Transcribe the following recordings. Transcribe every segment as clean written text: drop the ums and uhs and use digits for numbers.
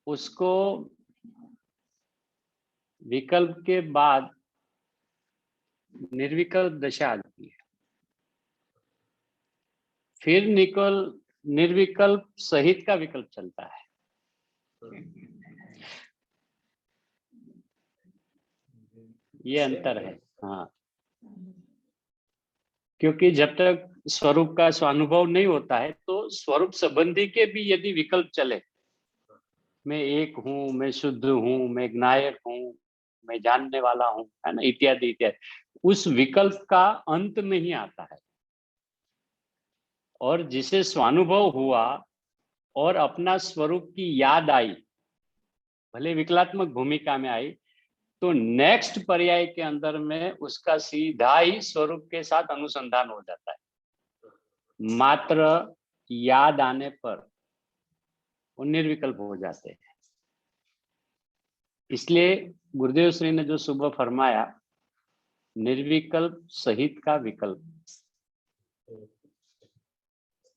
उसको विकल्प के बाद निर्विकल्प दशा आती है, फिर निर्विकल्प सहित का विकल्प चलता है। ये अंतर है। हाँ, क्योंकि जब तक स्वरूप का स्वानुभव नहीं होता है तो स्वरूप संबंधी के भी यदि विकल्प चले, मैं एक हूँ, मैं शुद्ध हूँ, मैं ज्ञायक हूँ, मैं जानने वाला हूँ, है ना, इत्यादि इत्यादि, उस विकल्प का अंत नहीं आता है। और जिसे स्वानुभव हुआ और अपना स्वरूप की याद आई, भले विकलात्मक भूमिका में आई, तो नेक्स्ट पर्याय के अंदर में उसका सीधा ही स्वरूप के साथ अनुसंधान हो जाता है। मात्र याद आने पर वो निर्विकल्प हो जाते हैं। इसलिए गुरुदेव श्री ने जो सुबह फरमाया, निर्विकल्प सहित का विकल्प,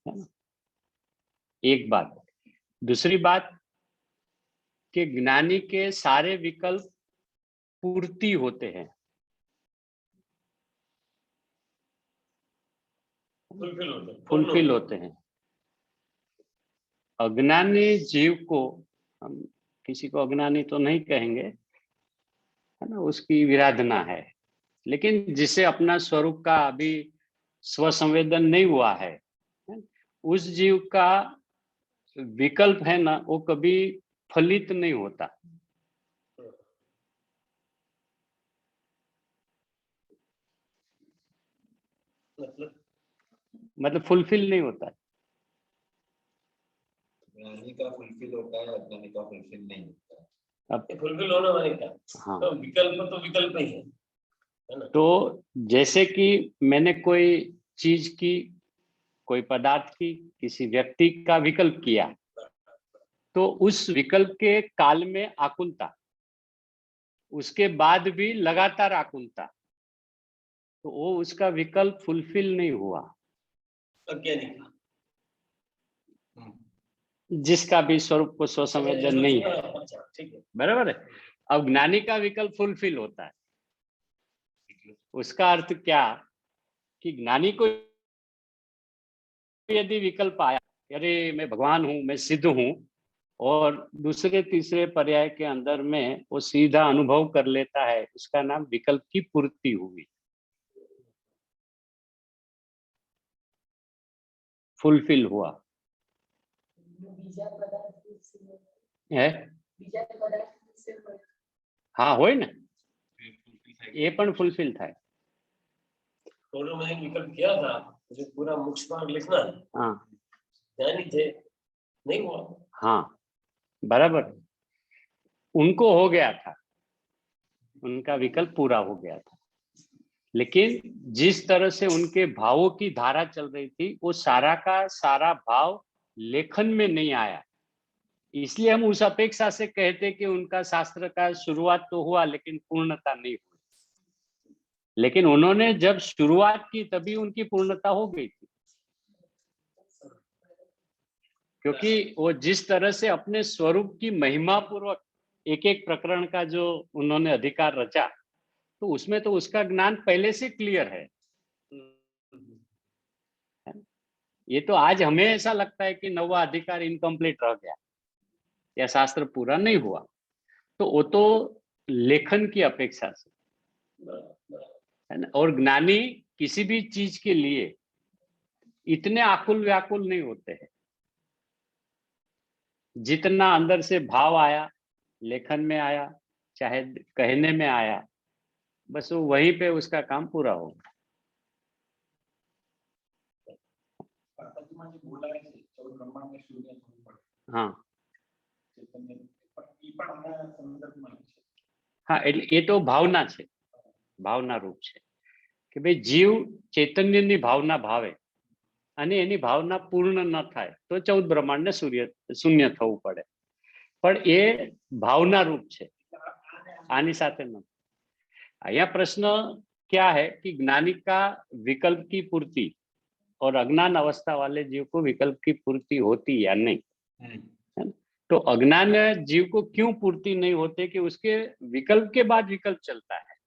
है ना, एक बात। दूसरी बात कि ज्ञानी के सारे विकल्प पूर्ति होते हैं, फुलफिल होते हैं। अज्ञानी जीव को, हम किसी को अज्ञानी तो नहीं कहेंगे, है ना, उसकी विराधना है, लेकिन जिसे अपना स्वरूप का अभी स्वसंवेदन नहीं हुआ है, उस जीव का विकल्प है ना, वो कभी फलित नहीं होता। मतलब फुलफिल नहीं होता है। ज्ञानी का फुलफिल होता है, अज्ञानी का फुलफिल नहीं होता है। अब फुलफिल होने वाले क्या? हाँ, तो विकल्प ही है ना? तो जैसे कि मैंने कोई चीज की, कोई पदार्थ की, किसी व्यक्ति का विकल्प किया, तो उस विकल्प के काल में आकुलता, उसके बाद भी लगातार आकुलता, तो वो उसका विकल्प फुलफिल नहीं हुआ। अज्ञानी का जिसका भी स्वरूप को स्वसंवेदन नहीं है, ठीक है, बराबर है। अब ज्ञानी का विकल्प फुलफिल होता है। उसका अर्थ क्या कि ज्ञानी को यदि विकल्प आया, अरे मैं भगवान हूं, मैं सिद्ध हूं, और दूसरे तीसरे पर्याय के अंदर में वो सीधा अनुभव कर लेता है, उसका नाम विकल्प की पूर्ति हुई, फुलफिल हुआ है। हाँ होय ना, ये पण फुलफिल था। दोनों में विकल्प किया था, मुझे पूरा मुख्य भाग लिखना है। हाँ, ज्ञानी थे, नहीं हुआ। हाँ बराबर, उनको हो गया था, उनका विकल्प पूरा हो गया था, लेकिन जिस तरह से उनके भावों की धारा चल रही थी, वो सारा का सारा भाव लेखन में नहीं आया। इसलिए हम उस अपेक्षा से कहते कि उनका शास्त्र का शुरुआत तो हुआ लेकिन पूर्णता नहीं हुई। लेकिन उन्होंने जब शुरुआत की तभी उनकी पूर्णता हो गई थी, क्योंकि वो जिस तरह से अपने स्वरूप की महिमा पूर्वक एक एक प्रकरण का जो उन्होंने अधिकार रचा, तो उसमें तो उसका ज्ञान पहले से क्लियर है। ये तो आज हमें ऐसा लगता है कि नौवा अधिकार इनकम्प्लीट रह गया या शास्त्र पूरा नहीं हुआ, तो वो तो लेखन की अपेक्षा से है ना। और ज्ञानी किसी भी चीज के लिए इतने आकुल व्याकुल नहीं होते हैं। जितना अंदर से भाव आया, लेखन में आया, चाहे कहने में आया, बस वो वहीं पे उसका काम पूरा होगा। हाँ हाँ, એ તો ભાવના છે, ભાવના રૂપ છે કે ભાઈ જીવ ચૈતન્યની ભાવના ભાવે અને એની ભાવના પૂર્ણ ન થાય તો 14 બ્રહ્માંડને શૂન્ય થવું પડે, પણ એ ભાવના રૂપ છે, આની સાથે ન। અહીંયા प्रश्न क्या है कि ज्ञानी का विकल्प की पूर्ति और अज्ञान अवस्था वाले जीव को विकल्प की पूर्ति होती या नहीं, है ना। तो अज्ञान जीव को क्यों पूर्ति नहीं होते कि उसके विकल्प के बाद विकल्प चलता है।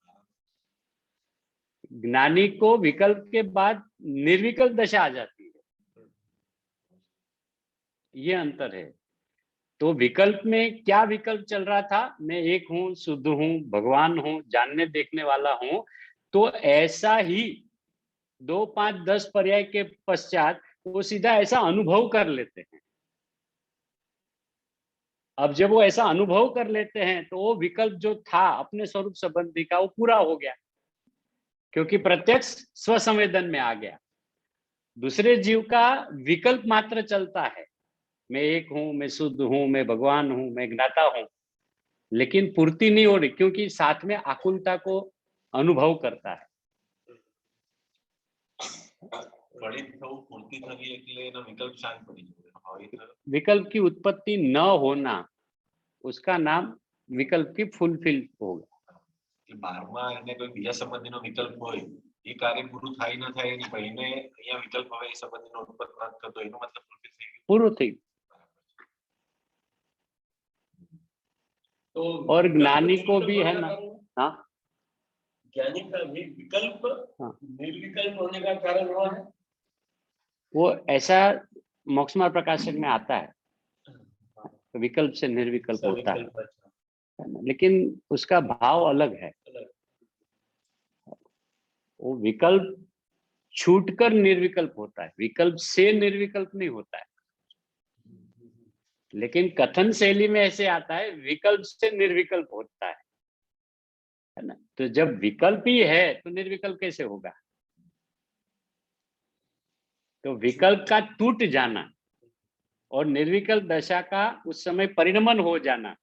ज्ञानी को विकल्प के बाद निर्विकल्प दशा आ जाती है, ये अंतर है। तो विकल्प में क्या विकल्प चल रहा था, मैं एक हूं, शुद्ध हूं, भगवान हूं, जानने देखने वाला हूं, तो ऐसा ही 2, 5, 10 पर्याय के पश्चात वो सीधा ऐसा अनुभव कर लेते हैं। अब जब वो ऐसा अनुभव कर लेते हैं तो वो विकल्प जो था अपने स्वरूप संबंधी का वो पूरा हो गया, क्योंकि प्रत्यक्ष स्वसंवेदन में आ गया। दूसरे जीव का विकल्प मात्र चलता है, मैं एक हूं, मैं शुद्ध हूं, मैं भगवान हूं, मैं ज्ञाता हूं, लेकिन पूर्ति नहीं हो रही, क्योंकि साथ में आकुलता को अनुभव करता है। विकल्प की उत्पत्ति न होना, उसका नाम विकल्प की फुलफिल होगा। બારમાં એને કોઈ બીજા સંબંધીનો વિકલ્પ હોય, એ કાર્ય પૂરું થાય ન થાય એની પહેલે અહીંયા વિકલ્પ હવે એ સંબંધીનો ઉત્પત્તિ ન થતો, એનો મતલબ ફુલફિલ થઈ ગયું, पूर्ण થઈ। तो और ज्ञानी को भी है ना, हाँ, ज्ञानी का भी विकल्प हाँ, निर्विकल्प होने का कारण हुआ है। वो ऐसा मोक्ष मार्ग प्रकाशक में आता है, तो विकल्प से निर्विकल्प होता है, लेकिन उसका भाव अलग है। वो विकल्प छूटकर निर्विकल्प होता है, विकल्प से निर्विकल्प नहीं होता है। लेकिन कथन शैली में ऐसे आता है विकल्प से निर्विकल्प होता है ना। तो जब विकल्प ही है तो निर्विकल्प कैसे होगा। तो विकल्प का टूट जाना और निर्विकल्प दशा का उस समय परिणमन हो जाना,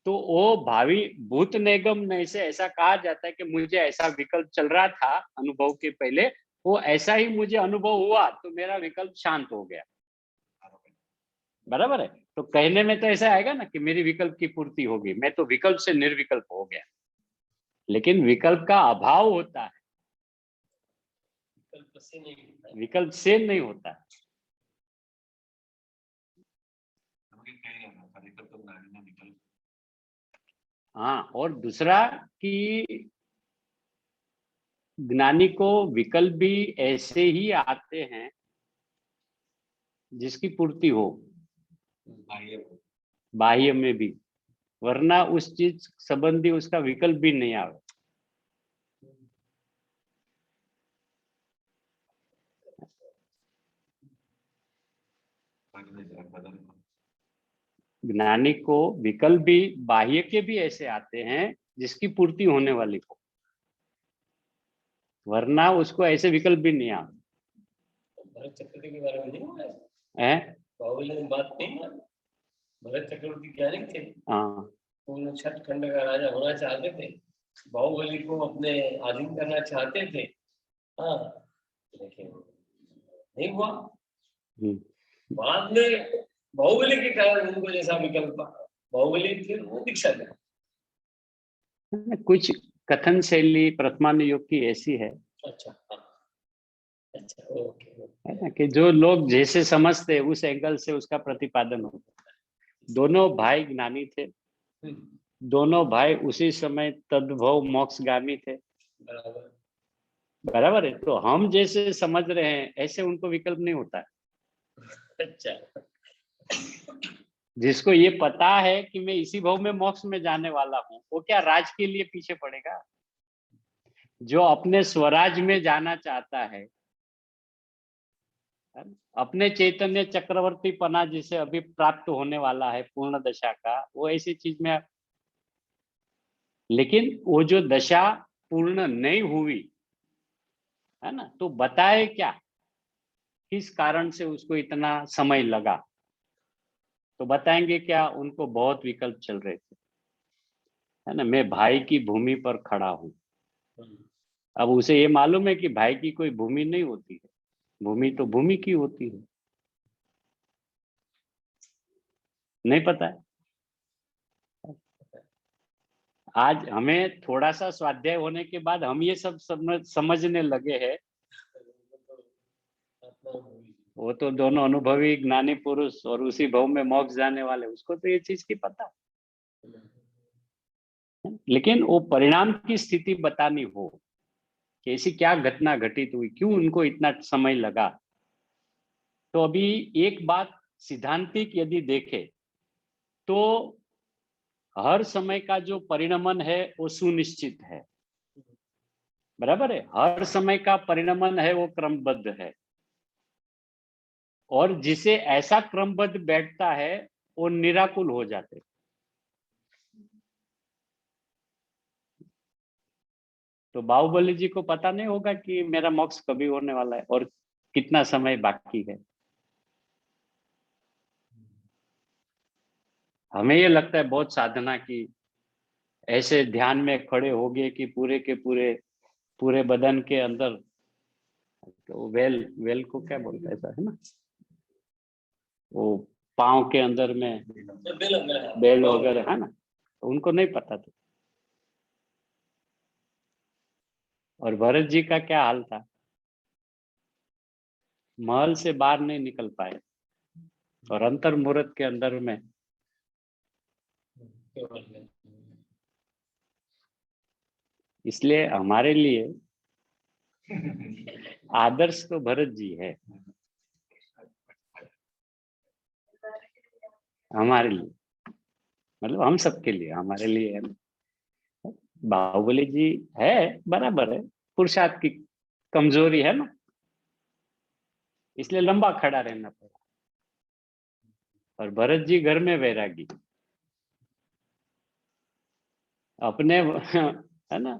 तो वो भावी भूत निगम में से ऐसा कहा जाता है कि मुझे ऐसा विकल्प चल रहा था अनुभव के पहले, वो ऐसा ही मुझे अनुभव हुआ तो मेरा विकल्प शांत हो गया। बराबर है। तो कहने में तो ऐसा आएगा ना कि मेरी विकल्प की पूर्ति होगी, मैं तो विकल्प से निर्विकल्प हो गया, लेकिन विकल्प का अभाव होता है, विकल्प से नहीं होता है। हाँ, और दूसरा कि ज्ञानी को विकल्प भी ऐसे ही आते हैं जिसकी पूर्ति हो, बाह्य में भी, वरना उस चीज संबंधी उसका विकल्प भी नहीं आवे। ज्ञानी को विकल्प भी बाह्य के भी ऐसे आते हैं जिसकी पूर्ति होने वाली हो, वरना उसको ऐसे विकल्प भी नहीं आवे। भरत चक्रवर्ती के बारे में नहीं हुआ है, बाहुबली में बात नहीं है। भरत चक्रवर्ती ज्ञानी थे, हाँ, उन्होंने छठ खंड का राजा होना चाहते थे, बाहुबली को अपने अधीन करना चाहते थे, हाँ, लेकिन नहीं हुआ। बाद में बाहुबली के कारण उनको जैसा विकल्प, बाहुबली फिर वो दीक्षा दिया। कुछ कथन शैली प्रथमानुयोग की ऐसी है, अच्छा, हाँ, अच्छा, ओके, है ना, कि जो लोग जैसे समझते हैं उस एंगल से उसका प्रतिपादन होता है। दोनों भाई ज्ञानी थे, दोनों भाई उसी समय तद्भव मोक्षगामी थे, बराबर, बराबर है। तो हम जैसे समझ रहे हैं ऐसे उनको विकल्प नहीं होता है। अच्छा, जिसको ये पता है कि मैं इसी भव में मोक्ष में जाने वाला हूँ, वो क्या राज के लिए पीछे पड़ेगा। जो अपने स्वराज में जाना चाहता है, अपने चैतन्य चक्रवर्ती पना जिसे अभी प्राप्त होने वाला है पूर्ण दशा का, वो ऐसी चीज में, लेकिन वो जो दशा पूर्ण नहीं हुई है ना, तो बताए क्या, किस कारण से उसको इतना समय लगा, तो बताएंगे क्या, उनको बहुत विकल्प चल रहे थे, है ना। मैं भाई की भूमि पर खड़ा हूं, अब उसे ये मालूम है कि भाई की कोई भूमि नहीं होती है, भूमि तो भूमि की होती है, नहीं पता है। आज हमें थोड़ा सा स्वाध्याय होने के बाद हम ये सब समझने लगे हैं, वो तो दोनों अनुभवी ज्ञानी पुरुष और उसी भव में मोक्ष जाने वाले, उसको तो ये चीज की पता है। लेकिन वो परिणाम की स्थिति बतानी हो कि ऐसी क्या घटना घटित हुई, क्यों उनको इतना समय लगा। तो अभी एक बात सिद्धांतिक यदि देखे तो हर समय का जो परिणमन है वो सुनिश्चित है, बराबर है। हर समय का परिणमन है वो क्रमबद्ध है, और जिसे ऐसा क्रमबद्ध बैठता है वो निराकुल हो जाते। तो बाहुबली जी को पता नहीं होगा कि मेरा मोक्ष कभी होने वाला है और कितना समय बाकी है। हमें ये लगता है बहुत साधना की, ऐसे ध्यान में खड़े हो गए कि पूरे के पूरे बदन के अंदर, तो वेल को क्या बोलता है, ऐसा है ना, वो पाँव के अंदर में बेल वगैरह है ना, तो उनको नहीं पता था। और भरत जी का क्या हाल था, महल से बाहर नहीं निकल पाए और अंतर मुहूर्त के अंदर में। इसलिए हमारे लिए आदर्श तो भरत जी है, हमारे लिए, मतलब हम सबके लिए, हमारे लिए है। बाहुबली जी है, बराबर है, पुरुषार्थ की कमजोरी है ना, इसलिए लंबा खड़ा रहना पड़ा। और भरत जी घर में वैरागी, अपने है ना,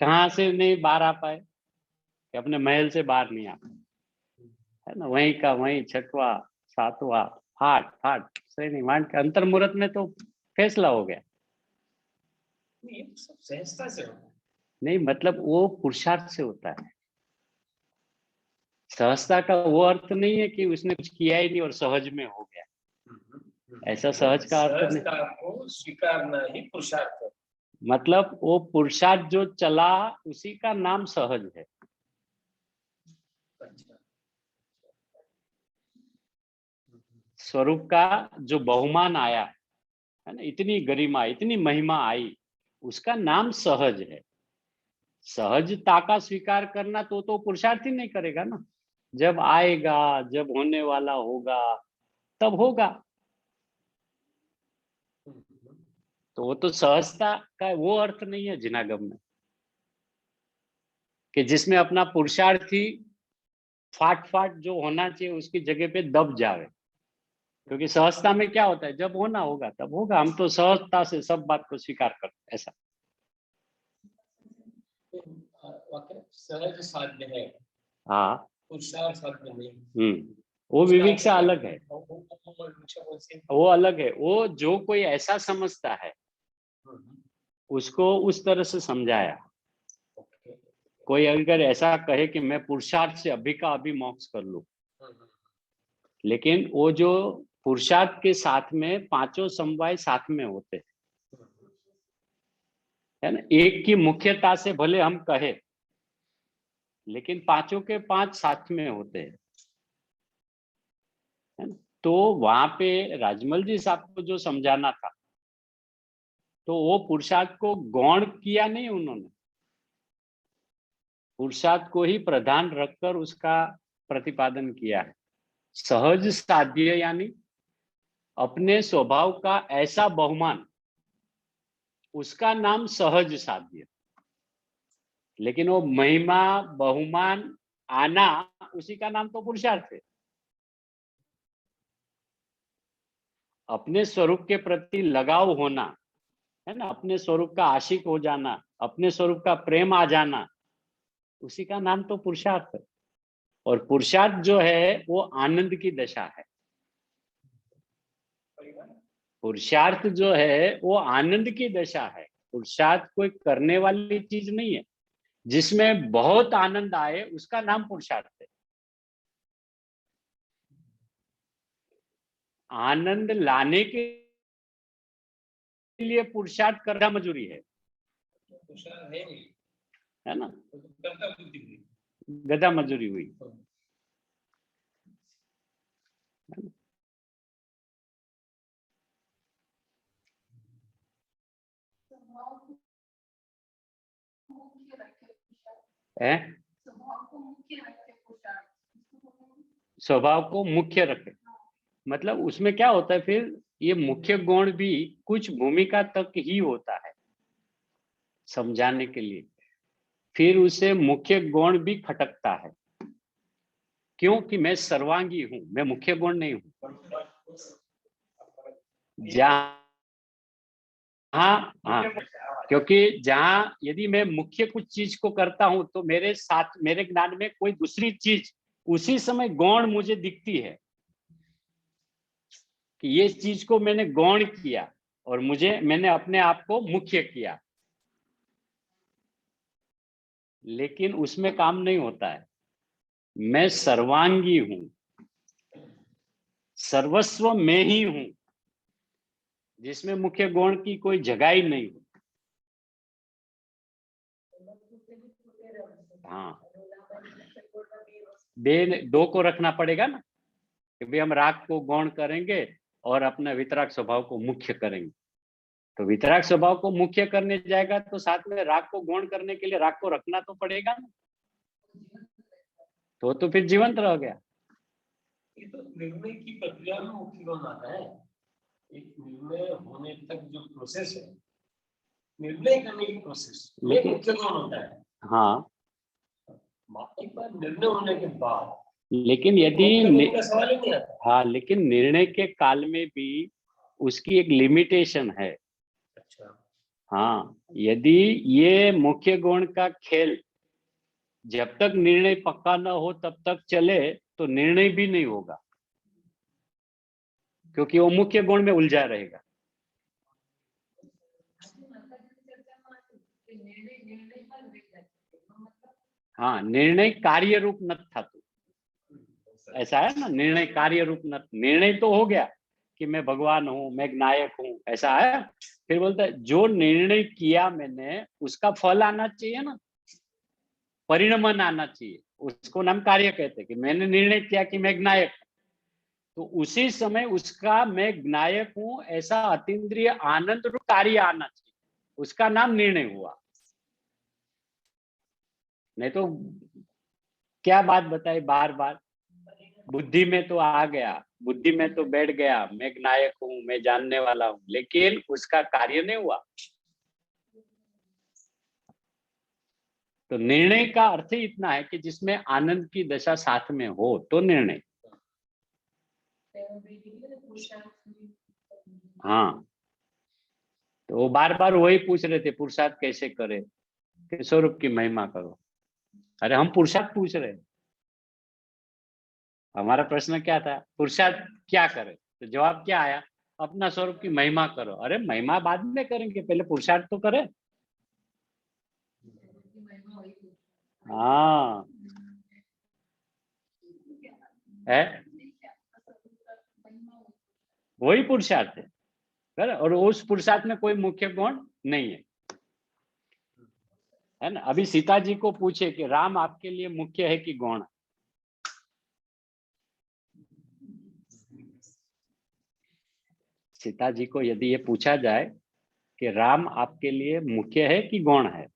कहाँ से नहीं बाहर आ पाए, कि अपने महल से बाहर नहीं आ पाए, है ना, वहीं का वहीं, छठवा सातवां फाट फाट श्रेणी मान के अंतर मुहूर्त में तो फैसला हो गया। सहजता से होता है। नहीं मतलब वो पुरुषार्थ से होता है। सहजता का वो अर्थ नहीं है कि उसने कुछ किया ही नहीं और सहज में हो गया, ऐसा सहज का अर्थ नहीं। सहजता को स्वीकारना ही पुरुषार्थ है। मतलब वो पुरुषार्थ जो चला उसी का नाम सहज है। स्वरूप का जो बहुमान आया है ना, इतनी गरिमा इतनी महिमा आई, उसका नाम सहज है। सहजता का स्वीकार करना तो पुरुषार्थ ही नहीं करेगा ना, जब आएगा, जब होने वाला होगा तब होगा। तो वो तो सहजता का वो अर्थ नहीं है जिनागम में, कि जिसमें अपना पुरुषार्थ ही फाट फाट जो होना चाहिए उसकी जगह पे दब जावे। क्योंकि सहजता में क्या होता है, जब होना होगा तब होगा, हम तो सहजता से सब बात को स्वीकार करते हैं, ऐसा। सहज साध्य है, हाँ, पुरुषार्थ साध्य नहीं। वो विवेक से अलग है, वो अलग है। वो जो कोई ऐसा समझता है उसको उस तरह से समझाया। कोई अगर ऐसा कहे कि मैं पुरुषार्थ से अभी का अभी मोक्ष कर लूं, लेकिन वो जो पुरुषार्थ के साथ में पांचों समवाय साथ में होते है ना, एक की मुख्यता से भले हम कहे लेकिन पांचों के पांच साथ में होते हैं, है ना। तो वहां पे राजमल जी साहब को जो समझाना था, तो वो पुरुषार्थ को गौण किया नहीं उन्होंने, पुरुषार्थ को ही प्रधान रखकर उसका प्रतिपादन किया है। सहज साध्य यानी अपने स्वभाव का ऐसा बहुमान, उसका नाम सहज साध्य। लेकिन वो महिमा बहुमान आना, उसी का नाम तो पुरुषार्थ है। अपने स्वरूप के प्रति लगाव होना, है ना, अपने स्वरूप का आशिक हो जाना, अपने स्वरूप का प्रेम आ जाना, उसी का नाम तो पुरुषार्थ है। और पुरुषार्थ जो है वो आनंद की दशा है। पुरुषार्थ जो है वो आनंद की दशा है। पुरुषार्थ कोई करने वाली चीज नहीं है। जिसमें बहुत आनंद आए उसका नाम पुरुषार्थ है। आनंद लाने के लिए पुरुषार्थ करना मजूरी है ना, गधा मजूरी हुई। है स्वभाव को मुख्य रखे, मतलब उसमें क्या होता है फिर, ये मुख्य गुण भी कुछ भूमिका तक ही होता है समझाने के लिए, फिर उसे मुख्य गुण भी खटकता है, क्योंकि मैं सर्वांगी हूं, मैं मुख्य गुण नहीं हूं। जहां हाँ, क्योंकि जहां यदि मैं मुख्य कुछ चीज को करता हूं तो मेरे साथ, मेरे ज्ञान में कोई दूसरी चीज उसी समय गौण मुझे दिखती है कि ये चीज को मैंने गौण किया और मैंने अपने आप को मुख्य किया, लेकिन उसमें काम नहीं होता है। मैं सर्वांगी हूं, सर्वस्व में ही हूं, जिसमें मुख्य गुण की कोई जगह ही नहीं हो। हाँ, दो को रखना पड़ेगा ना, कि भाई हम राग को गौण करेंगे और अपना वितराग स्वभाव को मुख्य करेंगे, तो वितराग स्वभाव को मुख्य करने जाएगा तो साथ में राग को गौण करने के लिए राग को रखना तो पड़ेगा ना, तो फिर जीवंत रह गया। ये तो निर्णय की प्रक्रिया में मुख्य गुण आता है। एक निर्णय होने तक जो प्रोसेस है, निर्णय करने की प्रोसेस, ये मुख्य गुण होता है। हाँ, बाकी पर निर्णय होने के बाद लेकिन यदि सवाल ही नहीं आता। हाँ, लेकिन निर्णय के काल में भी उसकी एक लिमिटेशन है। अच्छा, हाँ, यदि ये मुख्य गुण का खेल जब तक निर्णय पक्का न हो तब तक चले तो निर्णय भी नहीं होगा, क्योंकि वो मुख्य गुण में उलझा रहेगा। हाँ, निर्णय कार्य रूप न था, तो ऐसा है ना, निर्णय कार्य रूप न, निर्णय तो हो गया कि मैं भगवान हूँ, मैं नायक हूँ, ऐसा है। फिर बोलता है जो निर्णय किया मैंने उसका फल आना चाहिए ना, परिणमन आना चाहिए, उसको नाम कार्य कहते हैं। कि मैंने निर्णय किया कि मैं नायक, तो उसी समय उसका मैं नायक हूं ऐसा अतीन्द्रिय आनंद रूप कार्य आना चाहिए, उसका नाम निर्णय हुआ। नहीं तो क्या बात बताई बार बार, बुद्धि में तो आ गया, बुद्धि में तो बैठ गया, मैं नायक हूं, मैं जानने वाला हूं, लेकिन उसका कार्य नहीं हुआ। तो निर्णय का अर्थ ही इतना है कि जिसमें आनंद की दशा साथ में हो तो निर्णय। हाँ, तो वो बार बार वही पूछ रहे थे पुरुषार्थ कैसे करे, कि स्वरूप की महिमा करो। अरे हम पुरुषार्थ पूछ रहे, हमारा प्रश्न क्या था, पुरुषार्थ क्या करे, तो जवाब क्या आया, अपना स्वरूप की महिमा करो। अरे महिमा बाद में करेंगे, पहले पुरुषार्थ तो करें। हाँ, है वही पुरुषार्थ है, और उस पुरुषार्थ में कोई मुख्य गुण नहीं है ना। अभी सीता जी को पूछे कि राम आपके लिए मुख्य है कि गौण। सीता जी को यदि ये पूछा जाए कि राम आपके लिए मुख्य है कि गौण है,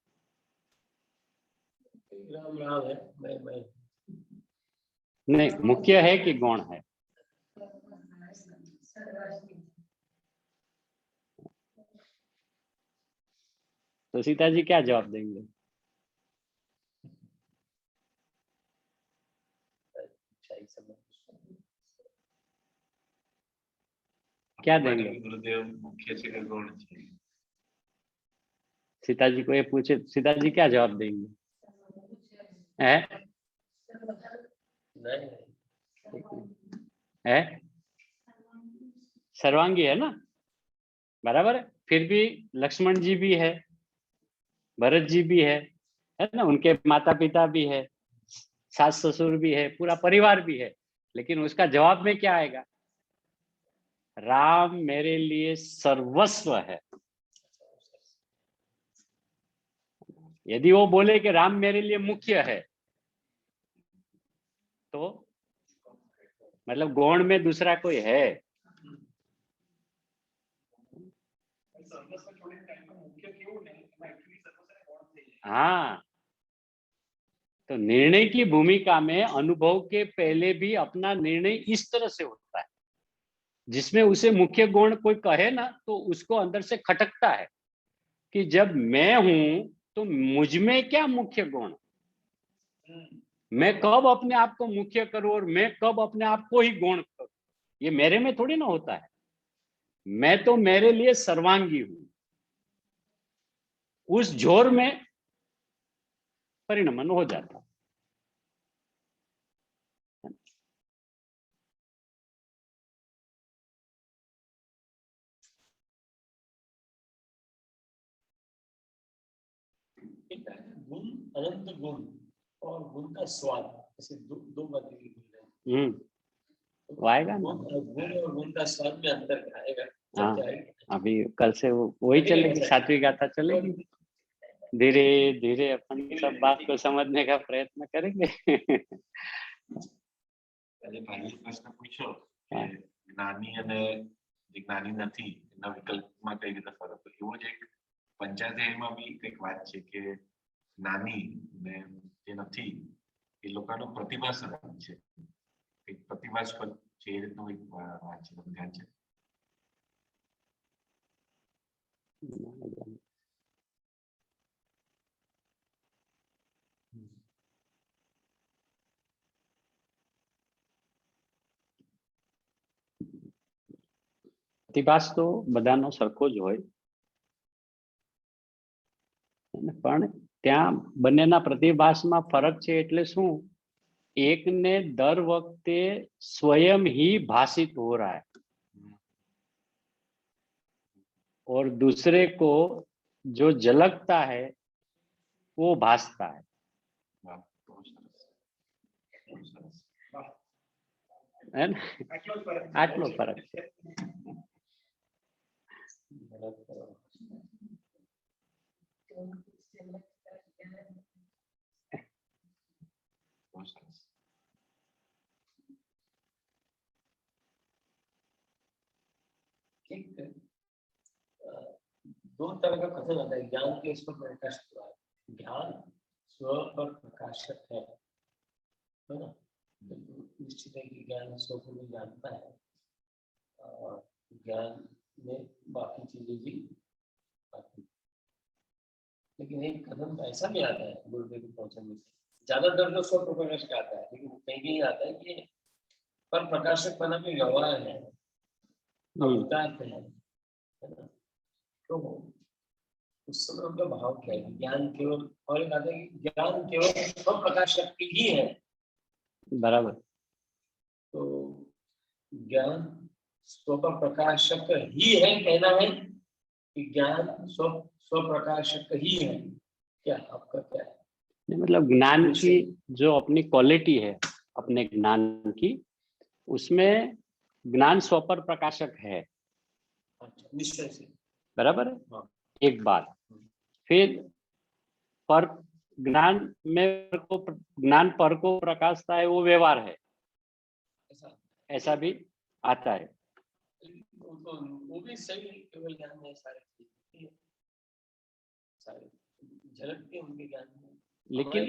राम राम है, मैं नहीं, मुख्य है कि गौण है, तो सीता जी क्या जवाब देंगे? क्या देंगे? गुरुदेव मुख्य से गौण चाहिए। सीता जी को ये पूछे, सीता जी क्या जवाब देंगे? है है सर्वांगी है ना, बराबर है। फिर भी लक्ष्मण जी भी है, भरत जी भी है ना, उनके माता पिता भी है, सास ससुर भी है, पूरा परिवार भी है, लेकिन उसका जवाब में क्या आएगा? राम मेरे लिए सर्वस्व है। यदि वो बोले कि राम मेरे लिए मुख्य है, तो मतलब गौण में दूसरा कोई है। हाँ, तो निर्णय की भूमिका में अनुभव के पहले भी अपना निर्णय इस तरह से होता है, जिसमें उसे मुख्य गुण कोई कहे ना तो उसको अंदर से खटकता है कि जब मैं हूं तो मुझ में क्या मुख्य गुण, मैं कब अपने आप को मुख्य करूं और मैं कब अपने आप को ही गौण करूं, ये मेरे में थोड़ी ना होता है। मैं तो मेरे लिए सर्वांगी हूं, उस जोर में परिणमन हो जाता है। गुण, अनंत गुण और गुण का स्वाद, ऐसे दो बातें लिखी हैं। वो आएगा ना, गुण और गुण का स्वाद में अंतर क्या आएगा? हाँ, अभी कल से वही चलेगी, सात्विक गाथा चलेगी। धीरे धीरे अपन सब बात को समझने का प्रयत्न करेंगे। આજે ભાઈએ પ્રશ્ન પૂછ્યો કે જ્ઞાની અને જે જ્ઞાની નથી એના વિકલ્પમાં કઈ રીતે ફરક હોય, એવો જ એક પંચાધ્યાયમાં બી કંઈક વાત છે કે જ્ઞાની ને જે નથી એ લોકોનો પ્રતિભાસત્વ છે, કંઈક પ્રતિભાસ્પદ છે, એ રીતનું એક વાત છે, તમને ધ્યાન છે? પ્રતિભાસ તો બધાનો સરખો જ હોય, પણ ત્યાં બંનેના પ્રતિભાસમાં ફરક છે એટલે શું, एक ने दर वक्ते स्वयं ही भाषित हो रहा है और दूसरे को जो झलकता है वो भासता है। है ना? आटलो फरक है। दो तरह का कथन आता है, ज्ञान के इस पर प्रकाश हुआ है। ज्ञान स्व पर प्रकाशक है ना? निश्चित है कि ज्ञान स्व को भी जानता है और ज्ञान में बाकी चीजें भी आती, लेकिन एक कदम ऐसा भी आता है गुरुदेव को पहुंचने से, ज्यादातर तो स्व प्रकाश का आता है, लेकिन कहीं कहीं आता है कि पर प्रकाशक बना भी व्यवहार है, है ना? तो उस समय उनका भाव क्या है? ज्ञान केवल, और एक आता है कि ज्ञान केवल स्व प्रकाशक ही है। बराबर। तो ज्ञान स्व प्रकाशक ही है कहना है कि ज्ञान स्व प्रकाशक ही है, क्या आपका क्या है? मतलब ज्ञान की जो अपनी क्वालिटी है, अपने ज्ञान की, उसमें ज्ञान स्व पर प्रकाशक है। निश्चय से बराबर है। हाँ। एक बात, फिर पर ज्ञान में ज्ञान पर को प्रकाशता है, वो व्यवहार है, ऐसा भी आता है। वो भी सही, केवल ज्ञान में सारे झलकते हैं उनके ज्ञान में, लेकिन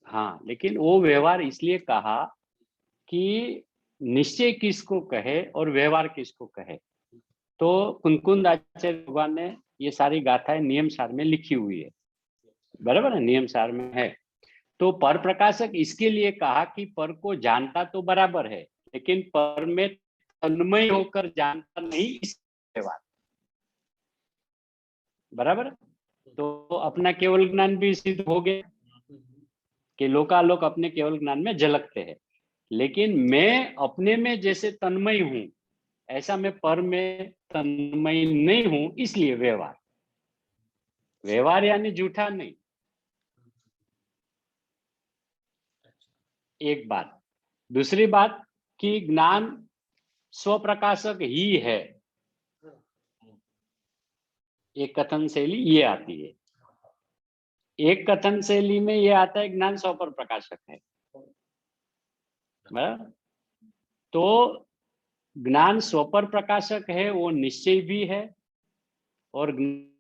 हाँ, लेकिन वो व्यवहार इसलिए कहा कि निश्चय किसको कहे और व्यवहार किसको कहे। तो कुंकुंद आचार्य भगवान ने ये सारी गाथाएं नियम सार में लिखी हुई है, बराबर है, नियम सार में है। तो पर प्रकाशक इसके लिए कहा कि पर को जानता तो बराबर है, लेकिन पर में तन्मय होकर जानता नहीं, इस व्यवहार, बराबर। तो अपना केवल ज्ञान भी सिद्ध हो गया कि लोकालोक अपने केवल ज्ञान में झलकते हैं, लेकिन मैं अपने में जैसे तन्मय हूं ऐसा मैं पर में तन्मय नहीं हूं, इसलिए व्यवहार, व्यवहार यानी झूठा नहीं। एक बात। दूसरी बात कि ज्ञान स्वप्रकाशक ही है, एक कथन शैली ये आती है। एक कथन शैली में ये आता है ज्ञान स्व पर प्रकाशक है, बराबर। तो ज्ञान स्वपर प्रकाशक है, वो निश्चय भी है, और ज्ञान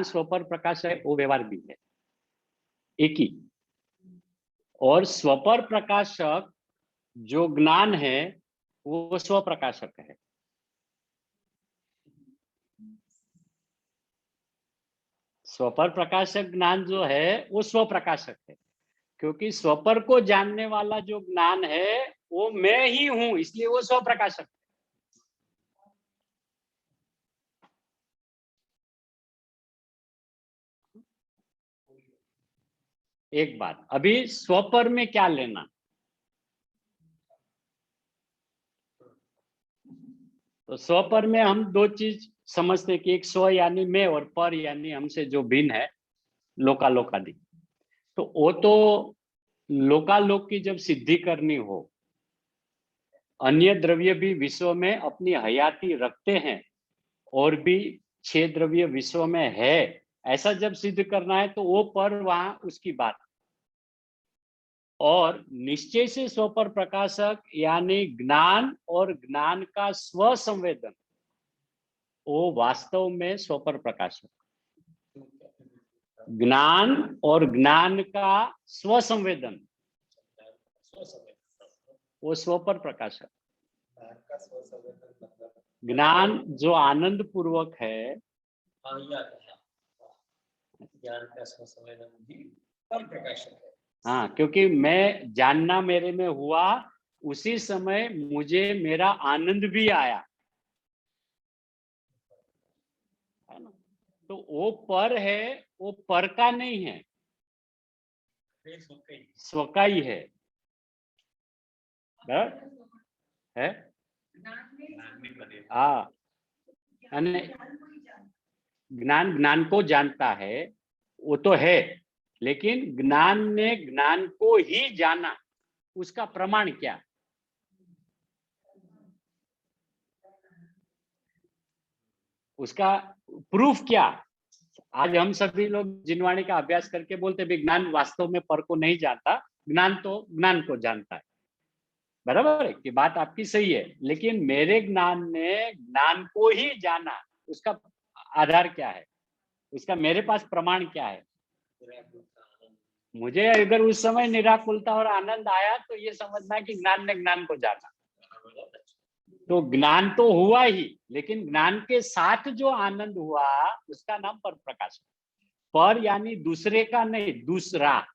स्वपर प्रकाशक है, वो व्यवहार भी है, एक ही। और स्वपर प्रकाशक जो ज्ञान है वो स्वप्रकाशक है। स्वपर प्रकाशक ज्ञान जो है वो स्वप्रकाशक है, क्योंकि स्वपर को जानने वाला जो ज्ञान है वो मैं ही हूं, इसलिए वो स्वप्रकाशक है। एक बात, अभी स्वपर में क्या लेना, तो स्वपर में हम दो चीज समझते हैं कि एक स्व यानी मैं, और पर यानी हमसे जो भिन्न है, लोकालोकादि। तो वो तो लोकालोक की जब सिद्धि करनी हो, अन्य द्रव्य भी विश्व में अपनी हयाती रखते हैं, और भी 6 द्रव्य विश्व में है, ऐसा जब सिद्ध करना है तो वो पर वहां उसकी बात। और निश्चय से स्वपर प्रकाशक यानी ज्ञान और ज्ञान का स्व संवेदन, वो वास्तव में स्वपर प्रकाशक। ज्ञान और ज्ञान का स्व संवेदन वो स्वपर प्रकाशक। ज्ञान जो आनंद पूर्वक है, ज्ञान का स्वसंवेदन भी पर प्रकाशक है। हाँ, क्योंकि मैं जानना मेरे में हुआ, उसी समय मुझे मेरा आनंद भी आया, है ना। तो वो पर है, वो पर का नहीं है, स्वका ही है, है? हाँ, ज्ञान ज्ञान को जानता है, वो तो है, लेकिन ज्ञान ने ज्ञान को ही जाना, उसका प्रमाण क्या? उसका प्रूफ क्या? आज हम सभी लोग जिनवाणी का अभ्यास करके बोलते भी ज्ञान वास्तव में पर को नहीं जानता, ज्ञान तो ज्ञान को जानता है। बराबर है कि बात आपकी सही है, लेकिन मेरे ज्ञान ने ज्ञान को ही जाना, उसका आधार क्या है, उसका मेरे पास प्रमाण क्या है? मुझे अगर उस समय निराकुलता और आनंद आया तो ये समझना है कि ज्ञान ने ज्ञान को जाना। तो ज्ञान तो हुआ ही, लेकिन ज्ञान के साथ जो आनंद हुआ उसका नाम पर प्रकाश। पर यानी दूसरे का नहीं, दूसरा।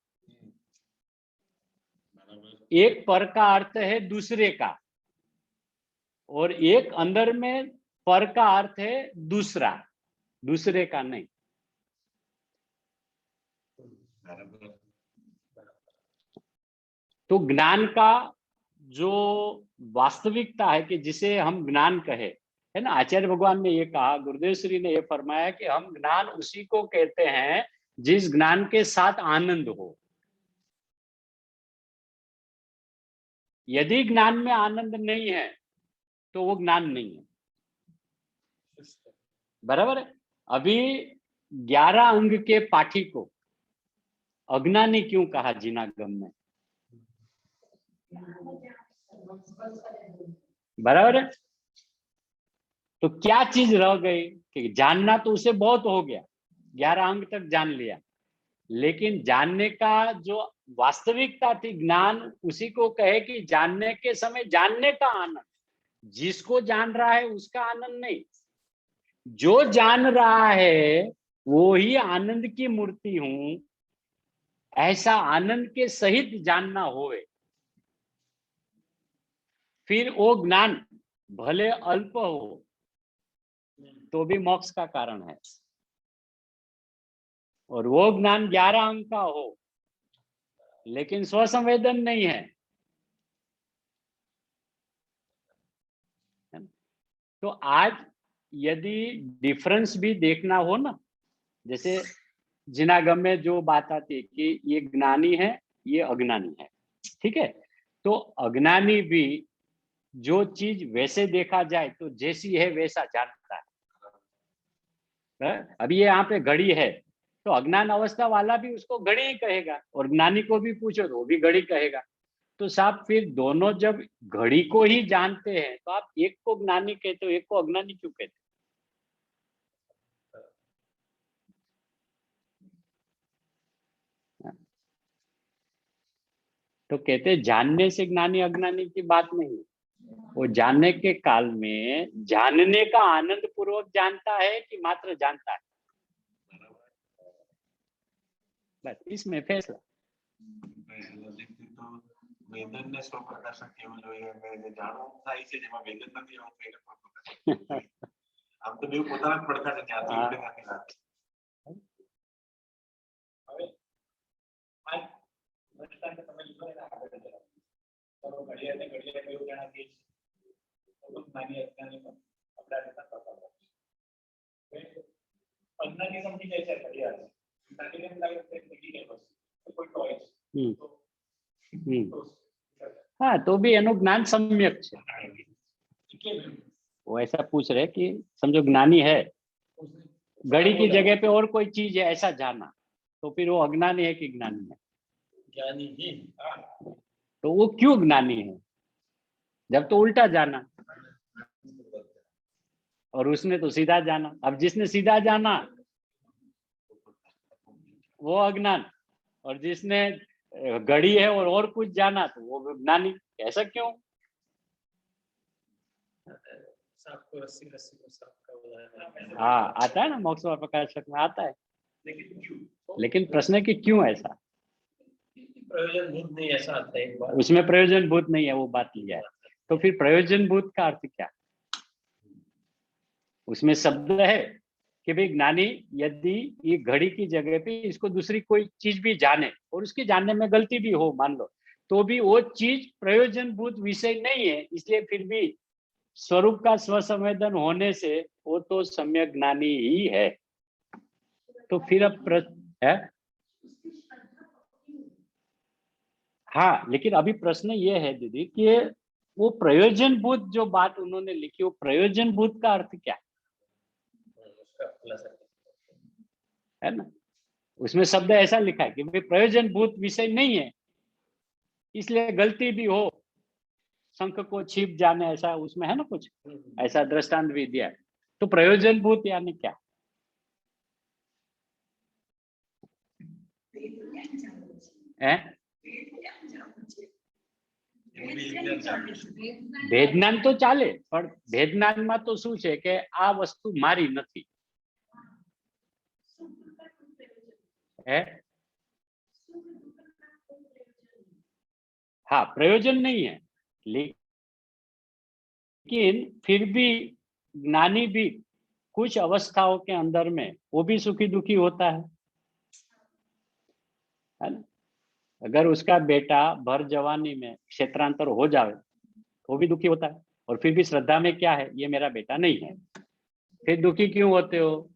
एक पर का अर्थ है दूसरे का, और एक अंदर में पर का अर्थ है दूसरा, दूसरे का नहीं। तो ज्ञान का जो वास्तविकता है कि जिसे हम ज्ञान कहे, है ना, आचार्य भगवान ने ये कहा, गुरुदेव श्री ने ये फरमाया कि हम ज्ञान उसी को कहते हैं जिस ज्ञान के साथ आनंद हो। यदि ज्ञान में आनंद नहीं है तो वो ज्ञान नहीं है। बराबर है। अभी 11 अंग के पाठी को अज्ञानी क्यों कहा जिनागम में? बराबर है। तो क्या चीज रह गई कि जानना तो उसे बहुत हो गया, 11 अंग तक जान लिया, लेकिन जानने का जो वास्तविकता थी, ज्ञान उसी को कहे कि जानने के समय जानने का आनंद, जिसको जान रहा है उसका आनंद नहीं, जो जान रहा है वो ही आनंद की मूर्ति हूं, ऐसा आनंद के सहित जानना होवे, फिर वो ज्ञान भले अल्प हो तो भी मोक्ष का कारण है। और वो ज्ञान 11 अंक का हो लेकिन स्वसंवेदन नहीं है। तो आज यदि डिफरेंस भी देखना हो ना, जैसे जिनागम में जो बात आती है कि ये ज्ञानी है, ये अज्ञानी है, ठीक है। तो अज्ञानी भी जो चीज वैसे देखा जाए तो जैसी है वैसा जानता है। अभी ये यहाँ पे घड़ी है तो अज्ञान अवस्था वाला भी उसको घड़ी ही कहेगा, और ज्ञानी को भी पूछो तो वो भी घड़ी कहेगा। तो साहब फिर दोनों जब घड़ी को ही जानते हैं तो आप एक को ज्ञानी कहते हो, एक को अज्ञानी क्यों कहते हो? तो कहते हैं जानने से ज्ञानी अज्ञानी की बात नहीं, वो जानने के काल में जानने का आनंद पूर्वक जानता है कि मात्र जानता है, बस इसमें फैसला। વેદનને સ્વપ્રકાશક કેવું જોઈએ અને જાણવું થાય છે જેમાં વેદન નથી એવું કઈને સ્વપ્રકાશક આમ તો બેઉ પોતાના જ પડખા છે ત્યાંથી આપણે કાંઈ લાગે હવે આ મતલબ તમે લીધો ને આગળ જરા તો ઘડિયાળને ઘડિયાળ કેવું જણા કે તો નાની અજ્ઞાની પણ આપણા રીતના કરતા હોય અજ્ઞાની સમજી જાય છે ઘડિયાળ નાની ને લાગે છે ડિજિટલ વસ્તુ કોઈ ટોય हाँ, तो भी एनो ज्ञान सम्यक है। वो ऐसा पूछ रहे कि समझो ज्ञानी है, घड़ी की जगह पे और कोई चीज है ऐसा जाना, तो फिर वो अज्ञानी है कि ज्ञानी है? ज्ञानी ही। तो वो क्यों ज्ञानी है जब तो उल्टा जाना, और उसने तो सीधा जाना। अब जिसने सीधा जाना वो अज्ञान, और जिसने घड़ी है और कुछ जाना तो वो ज्ञानी। ऐसा क्यों? हाँ, आता है ना, मोक्ष प्रकाशक में आता है, लेकिन प्रश्न है कि क्यों ऐसा? प्रयोजन भूत नहीं ऐसा आता है, उसमें प्रयोजन भूत नहीं है, वो बात लिया है। तो फिर प्रयोजन भूत का अर्थ क्या? उसमें शब्द है कि भाई ज्ञानी यदि ये घड़ी की जगह पे इसको दूसरी कोई चीज भी जाने और उसके जानने में गलती भी हो मान लो, तो भी वो चीज प्रयोजनभूत विषय नहीं है, इसलिए फिर भी स्वरूप का स्वसंवेदन होने से वो तो सम्यक ज्ञानी ही है। तो फिर अब प्रश्न है, हाँ, लेकिन अभी प्रश्न ये है दीदी कि वो प्रयोजनभूत जो बात उन्होंने लिखी, वो प्रयोजनभूत का अर्थ क्या है ना? उसमें शब्द ऐसा लिखा है कि भाई प्रयोजनभूत विषय नहीं है, इसलिए गलती भी हो शंख को छिप जाने, ऐसा उसमें है ना, कुछ ऐसा दृष्टांत भी दिया है। तो प्रयोजनभूत यानी क्या है? भेदज्ञान तो चाले, पर भेदज्ञान में तो शू है कि आ वस्तु मारी नहीं है। हाँ, प्रयोजन नहीं है, लेकिन फिर भी ज्ञानी भी कुछ अवस्थाओं के अंदर में वो भी सुखी दुखी होता है ना? अगर उसका बेटा भर जवानी में क्षेत्रांतर हो जाए तो भी दुखी होता है, और फिर भी श्रद्धा में क्या है, ये मेरा बेटा नहीं है, फिर दुखी क्यों होते हो?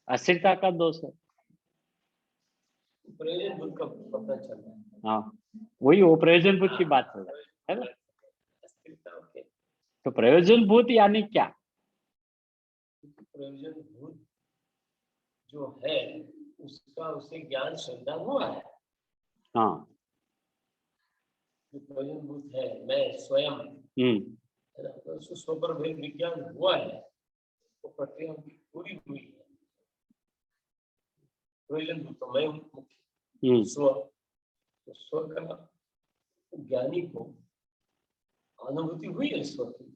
अस्थिरता का दोष है। प्रयोजन भूत का पता चल रहा है। हाँ, वही वो प्रयोजन भूत की बात हो रही है ना? तो प्रयोजन भूत यानी क्या? प्रयोजन भूत जो है उसका उसे ज्ञान श्रद्धा हुआ है। हाँ, जो प्रयोजन भूत है मैं स्वयं है ना, तो उसको स्वपर भेद विज्ञान हुआ है, वो प्रक्रिया पूरी हुई है। प्रयोजन भूत तो मैं मुख्य स्व, तो स्व का ज्ञानी को अनुभूति हुई है स्व की,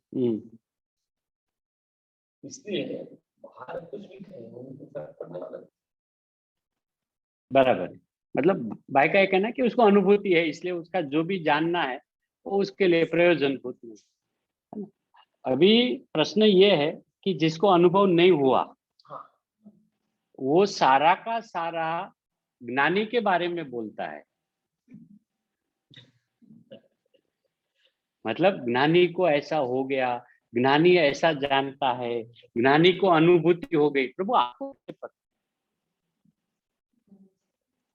इसलिए बाहर कुछ भी कहें फर्क पड़ने वाला। बराबर, मतलब भाई का कहना है कि उसको अनुभूति है, इसलिए उसका जो भी जानना है वो उसके लिए प्रयोजन भूत नहीं है ना? अभी प्रश्न ये है कि जिसको अनुभव नहीं हुआ, वो सारा का सारा ज्ञानी के बारे में बोलता है, मतलब ज्ञानी को ऐसा हो गया, ज्ञानी ऐसा जानता है, ज्ञानी को अनुभूति हो गई। प्रभु आपको कैसे पता?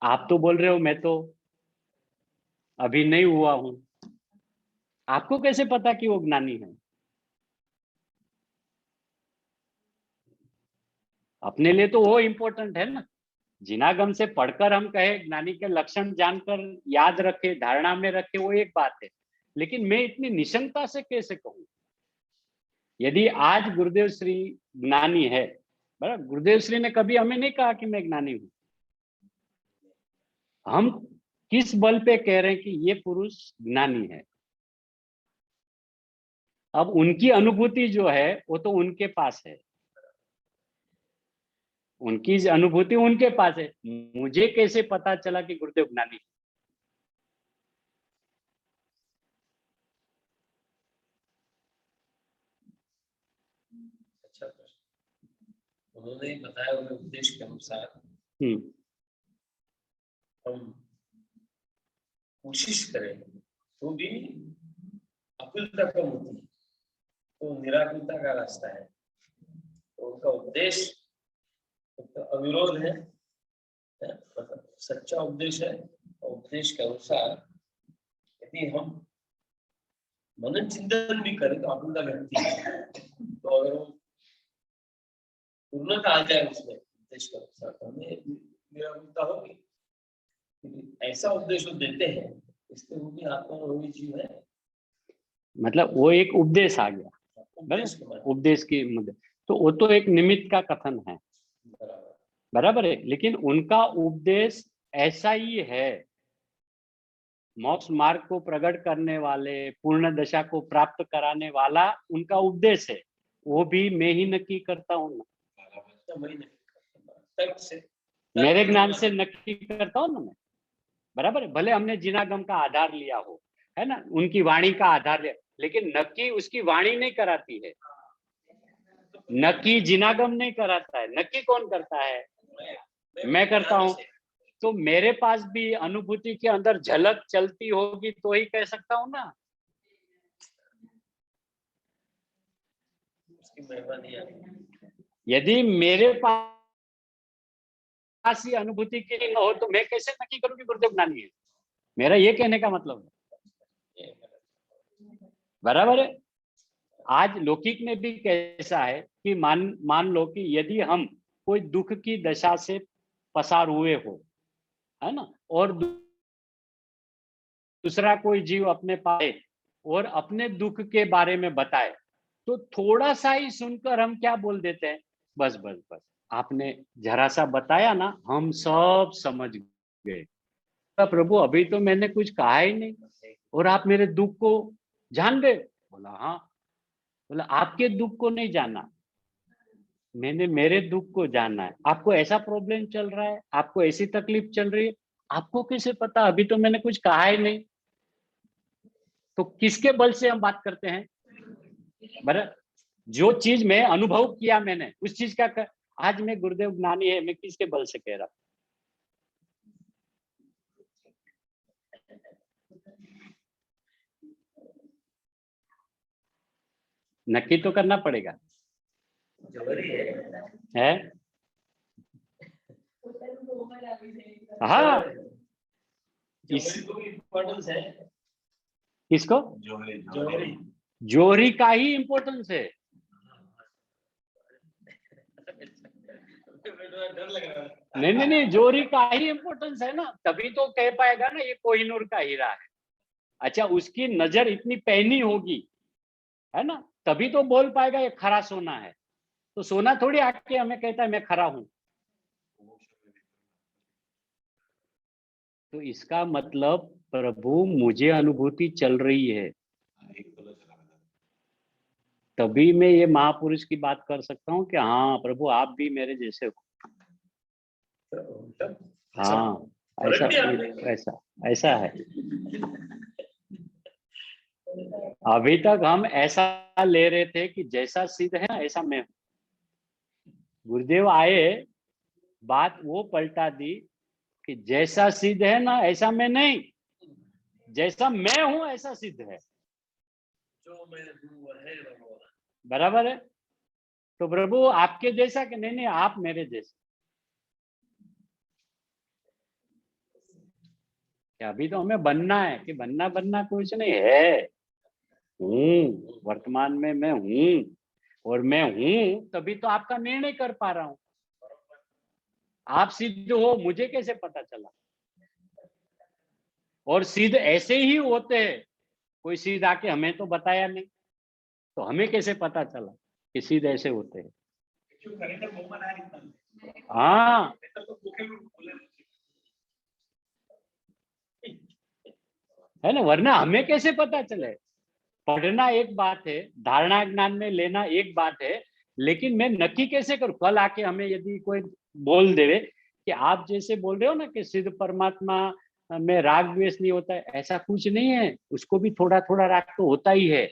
आप तो बोल रहे हो मैं तो अभी नहीं हुआ हूं, आपको कैसे पता कि वो ज्ञानी है? अपने लिए तो वो इम्पोर्टेंट है ना। जिनागम से पढ़कर हम कहे, ज्ञानी के लक्षण जानकर याद रखे, धारणा में रखे, वो एक बात है, लेकिन मैं इतनी निशंकता से कैसे कहूँ? यदि आज गुरुदेव श्री ज्ञानी है, बराबर, गुरुदेव श्री ने कभी हमें नहीं कहा कि मैं ज्ञानी हूं। हम किस बल पे कह रहे हैं कि ये पुरुष ज्ञानी है? अब उनकी अनुभूति जो है वो तो उनके पास है, उनकी अनुभूति उनके पास है। मुझे कैसे पता चला कि गुरुदेव ज्ञानी है? अच्छा प्रश्न। उन्होंने बताया उनके उपदेश के अनुसार हम कोशिश करें तो भी अकुलता कम होती है, तो निराकुलता का रास्ता है। तो उनका उपदेश तो अविरोध है, मतलब सच्चा उपदेश है। और उपदेश के अनुसार यदि हम मनन चिंतन भी करें तो अकुलता घटती है। तो अगर वो पूर्णता आ जाए उसमें उपदेश के अनुसार तो हमें निराकुलता होगी। ऐसा उपदेश वो देते हैं, इसलिए वो भी आत्मानुभवी जीव है। मतलब वो एक उपदेश आ गया, उपदेश की मुद्दे, तो वो तो एक निमित्त का कथन है, बराबर है। लेकिन उनका उपदेश ऐसा ही है, मोक्ष मार्ग को प्रकट करने वाले, पूर्ण दशा को प्राप्त कराने वाला उनका उपदेश है। वो भी मैं ही नक्की करता हूँ ना, मेरे ज्ञान से नक्की करता हूँ ना मैं, बराबर है। भले हमने जिनागम का आधार लिया हो, है ना, उनकी वाणी का आधार लिया, लेकिन नक्की उसकी वाणी नहीं कराती है, नक्की जिनागम नहीं कराता है। नक्की कौन करता है? मैं करता हूं। तो मेरे पास भी अनुभूति के अंदर झलक चलती होगी तो ही कह सकता हूं ना। यदि मेरे पास ये अनुभूति के लिए न हो तो मैं कैसे नक्की करूं कि गुरुदेव ज्ञानी है? मेरा ये कहने का मतलब है, बराबर है। आज लौकिक में भी कैसा है कि मान लो कि यदि हम कोई दुख की दशा से पसार हुए हो, है ना, और दूसरा कोई जीव अपने पाए और अपने दुख के बारे में बताए, तो थोड़ा सा ही सुनकर हम क्या बोल देते हैं, बस बस बस, आपने जरा सा बताया ना, हम सब समझ गए। प्रभु अभी तो मैंने कुछ कहा ही नहीं और आप मेरे दुख को जान गए। बोला हाँ। बोला आपके दुख को नहीं जाना, मैंने मेरे दुख को जाना है। आपको ऐसा प्रॉब्लम चल रहा है, आपको ऐसी तकलीफ चल रही है, आपको कैसे पता? अभी तो मैंने कुछ कहा ही नहीं। तो किसके बल से हम बात करते हैं? बराबर, जो चीज मैं अनुभव किया मैंने, उस चीज का आज मैं गुरुदेव ज्ञानी है, मैं किसके बल से कह रहा हूं? नक्की तो करना पड़ेगा, है? हाँ, किसको? जोहरी का ही इम्पोर्टेंस है। नहीं, जोहरी का ही इम्पोर्टेंस है ना, तभी तो कह पाएगा ना ये कोहिनूर का हीरा है। अच्छा, उसकी नजर इतनी पैनी होगी, है ना, तभी तो बोल पाएगा ये खरा सोना है। तो सोना थोड़ी आके हमें कहता है मैं खरा हूं। तो इसका मतलब प्रभु मुझे अनुभूति चल रही है, तभी मैं ये महापुरुष की बात कर सकता हूँ कि हाँ प्रभु आप भी मेरे जैसे हो। हाँ, ऐसा है। अभी तक हम ऐसा ले रहे थे कि जैसा सिद्ध है ना ऐसा मैं हूं। गुरुदेव आए, बात वो पलटा दी कि जैसा सिद्ध है ना ऐसा मैं नहीं, जैसा मैं हूं ऐसा सिद्ध है। जो मैं हूं वह है भगवान। बराबर है। तो प्रभु आपके जैसा कि नहीं, आप मेरे जैसे। अभी तो हमें बनना है कि बनना कुछ नहीं है, हूँ, वर्तमान में मैं हूँ, और मैं हूँ तभी तो आपका निर्णय कर पा रहा हूँ। आप सिद्ध हो, मुझे कैसे पता चला? और सिद्ध ऐसे ही होते हैं, कोई सिद्ध आके हमें तो बताया नहीं, तो हमें कैसे पता चला कि सिद्ध ऐसे होते हैं? हाँ, है ना, वरना हमें कैसे पता चले? पढ़ना एक बात है, धारणा ज्ञान में लेना एक बात है, लेकिन मैं नक्की कैसे करूं? कल आके हमें यदि कोई बोल देवे कि आप जैसे बोल रहे हो ना कि सिद्ध परमात्मा में राग द्वेष नहीं होता है, ऐसा कुछ नहीं है, उसको भी थोड़ा थोड़ा राग तो होता ही है।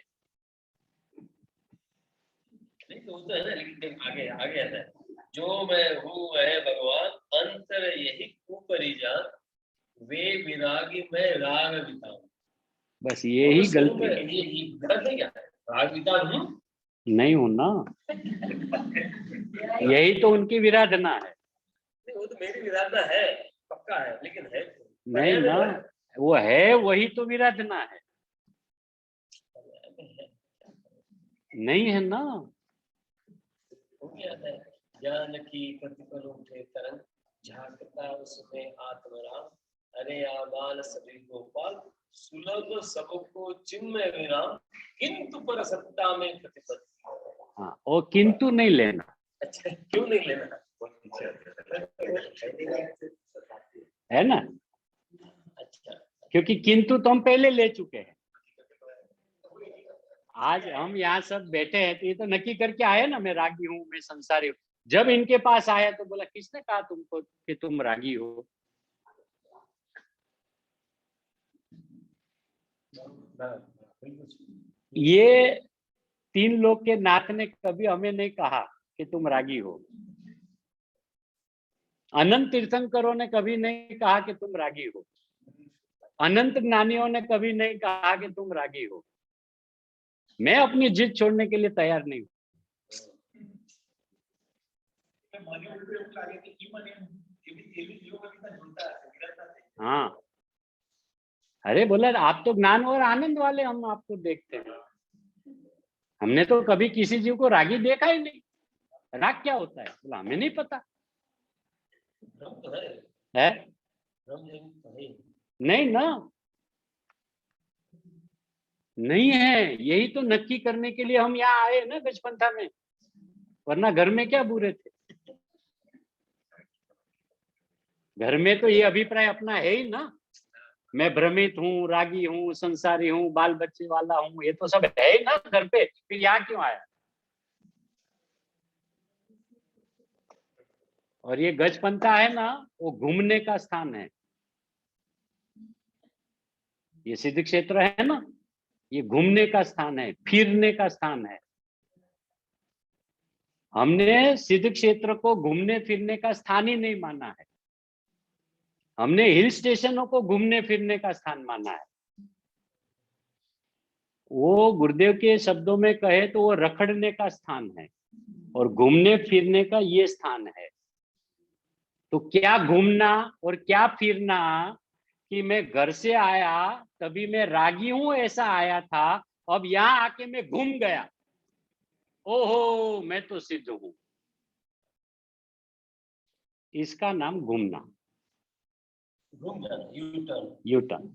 नहीं तो होता है ना, लेकिन आगे आगे आता है, जो मैं हूँ वह भगवान, अंतर यही ऊपरी जान, वे विरागी में राग वितान। बस यही गलती है। ये गलत नहीं है, राग वितान हूँ नहीं हूं ना, यही तो उनकी विराधना है। नहीं, वो तो मेरी विराधना है, पक्का है, लेकिन है नहीं ना, वो है, वही तो विराधना है, नहीं है ना। ज्ञान की प्रतिपल उठे तरंग, झांकता उसमें आत्मराम, अरे आबाल सभी गोपाल, सुलभ सबको चिन्मय विराम, किंतु पर सत्ता में प्रतिपल। हाँ, और किंतु नहीं लेना। अच्छा, क्यों नहीं लेना? है ना, अच्छा, क्योंकि किंतु तो हम पहले ले चुके हैं। आज हम यहाँ सब बैठे हैं तो ये तो नक्की करके आए ना, मैं रागी हूँ, मैं संसारी हूँ। जब इनके पास आया तो बोला, किसने कहा तुमको कि तुम रागी हो? ये तीन लोग के नाथ ने कभी हमें नहीं कहा कि तुम रागी हो। अनंत तीर्थंकरों ने कभी नहीं कहा कि तुम रागी हो। अनंत ज्ञानियों ने कभी नहीं कहा कि तुम रागी हो। मैं अपनी जिद छोड़ने के लिए तैयार नहीं हूं। हाँ, अरे बोला, आप तो ज्ञान और आनंद वाले, हम आपको देखते हैं, हमने तो कभी किसी जीव को रागी देखा ही नहीं। राग क्या होता है? बोला, हमें नहीं पता है। नहीं ना, नहीं है, यही तो नक्की करने के लिए हम यहाँ आए ना गजपंथा में, वरना घर में क्या बुरे थे? घर में तो ये अभिप्राय अपना है ही ना, मैं भ्रमित हूँ, रागी हूँ, संसारी हूँ, बाल बच्चे वाला हूँ, ये तो सब है ही ना घर पे, फिर यहाँ क्यों आया? और ये गजपंथा है ना, वो घूमने का स्थान है। ये सिद्ध क्षेत्र है ना, ये घूमने का स्थान है, फिरने का स्थान है। हमने सिद्ध क्षेत्र को घूमने फिरने का स्थान ही नहीं माना है, हमने हिल स्टेशनों को घूमने फिरने का स्थान माना है। वो गुरुदेव के शब्दों में कहे तो वो रखड़ने का स्थान है, और घूमने फिरने का ये स्थान है। तो क्या घूमना और क्या फिरना कि मैं घर से आया तभी मैं रागी हूं ऐसा आया था, अब यहां आके मैं घूम गया, ओहो मैं तो सिद्ध हूं, इसका नाम घूमना, घूम जाना, यू टर्न। U turn.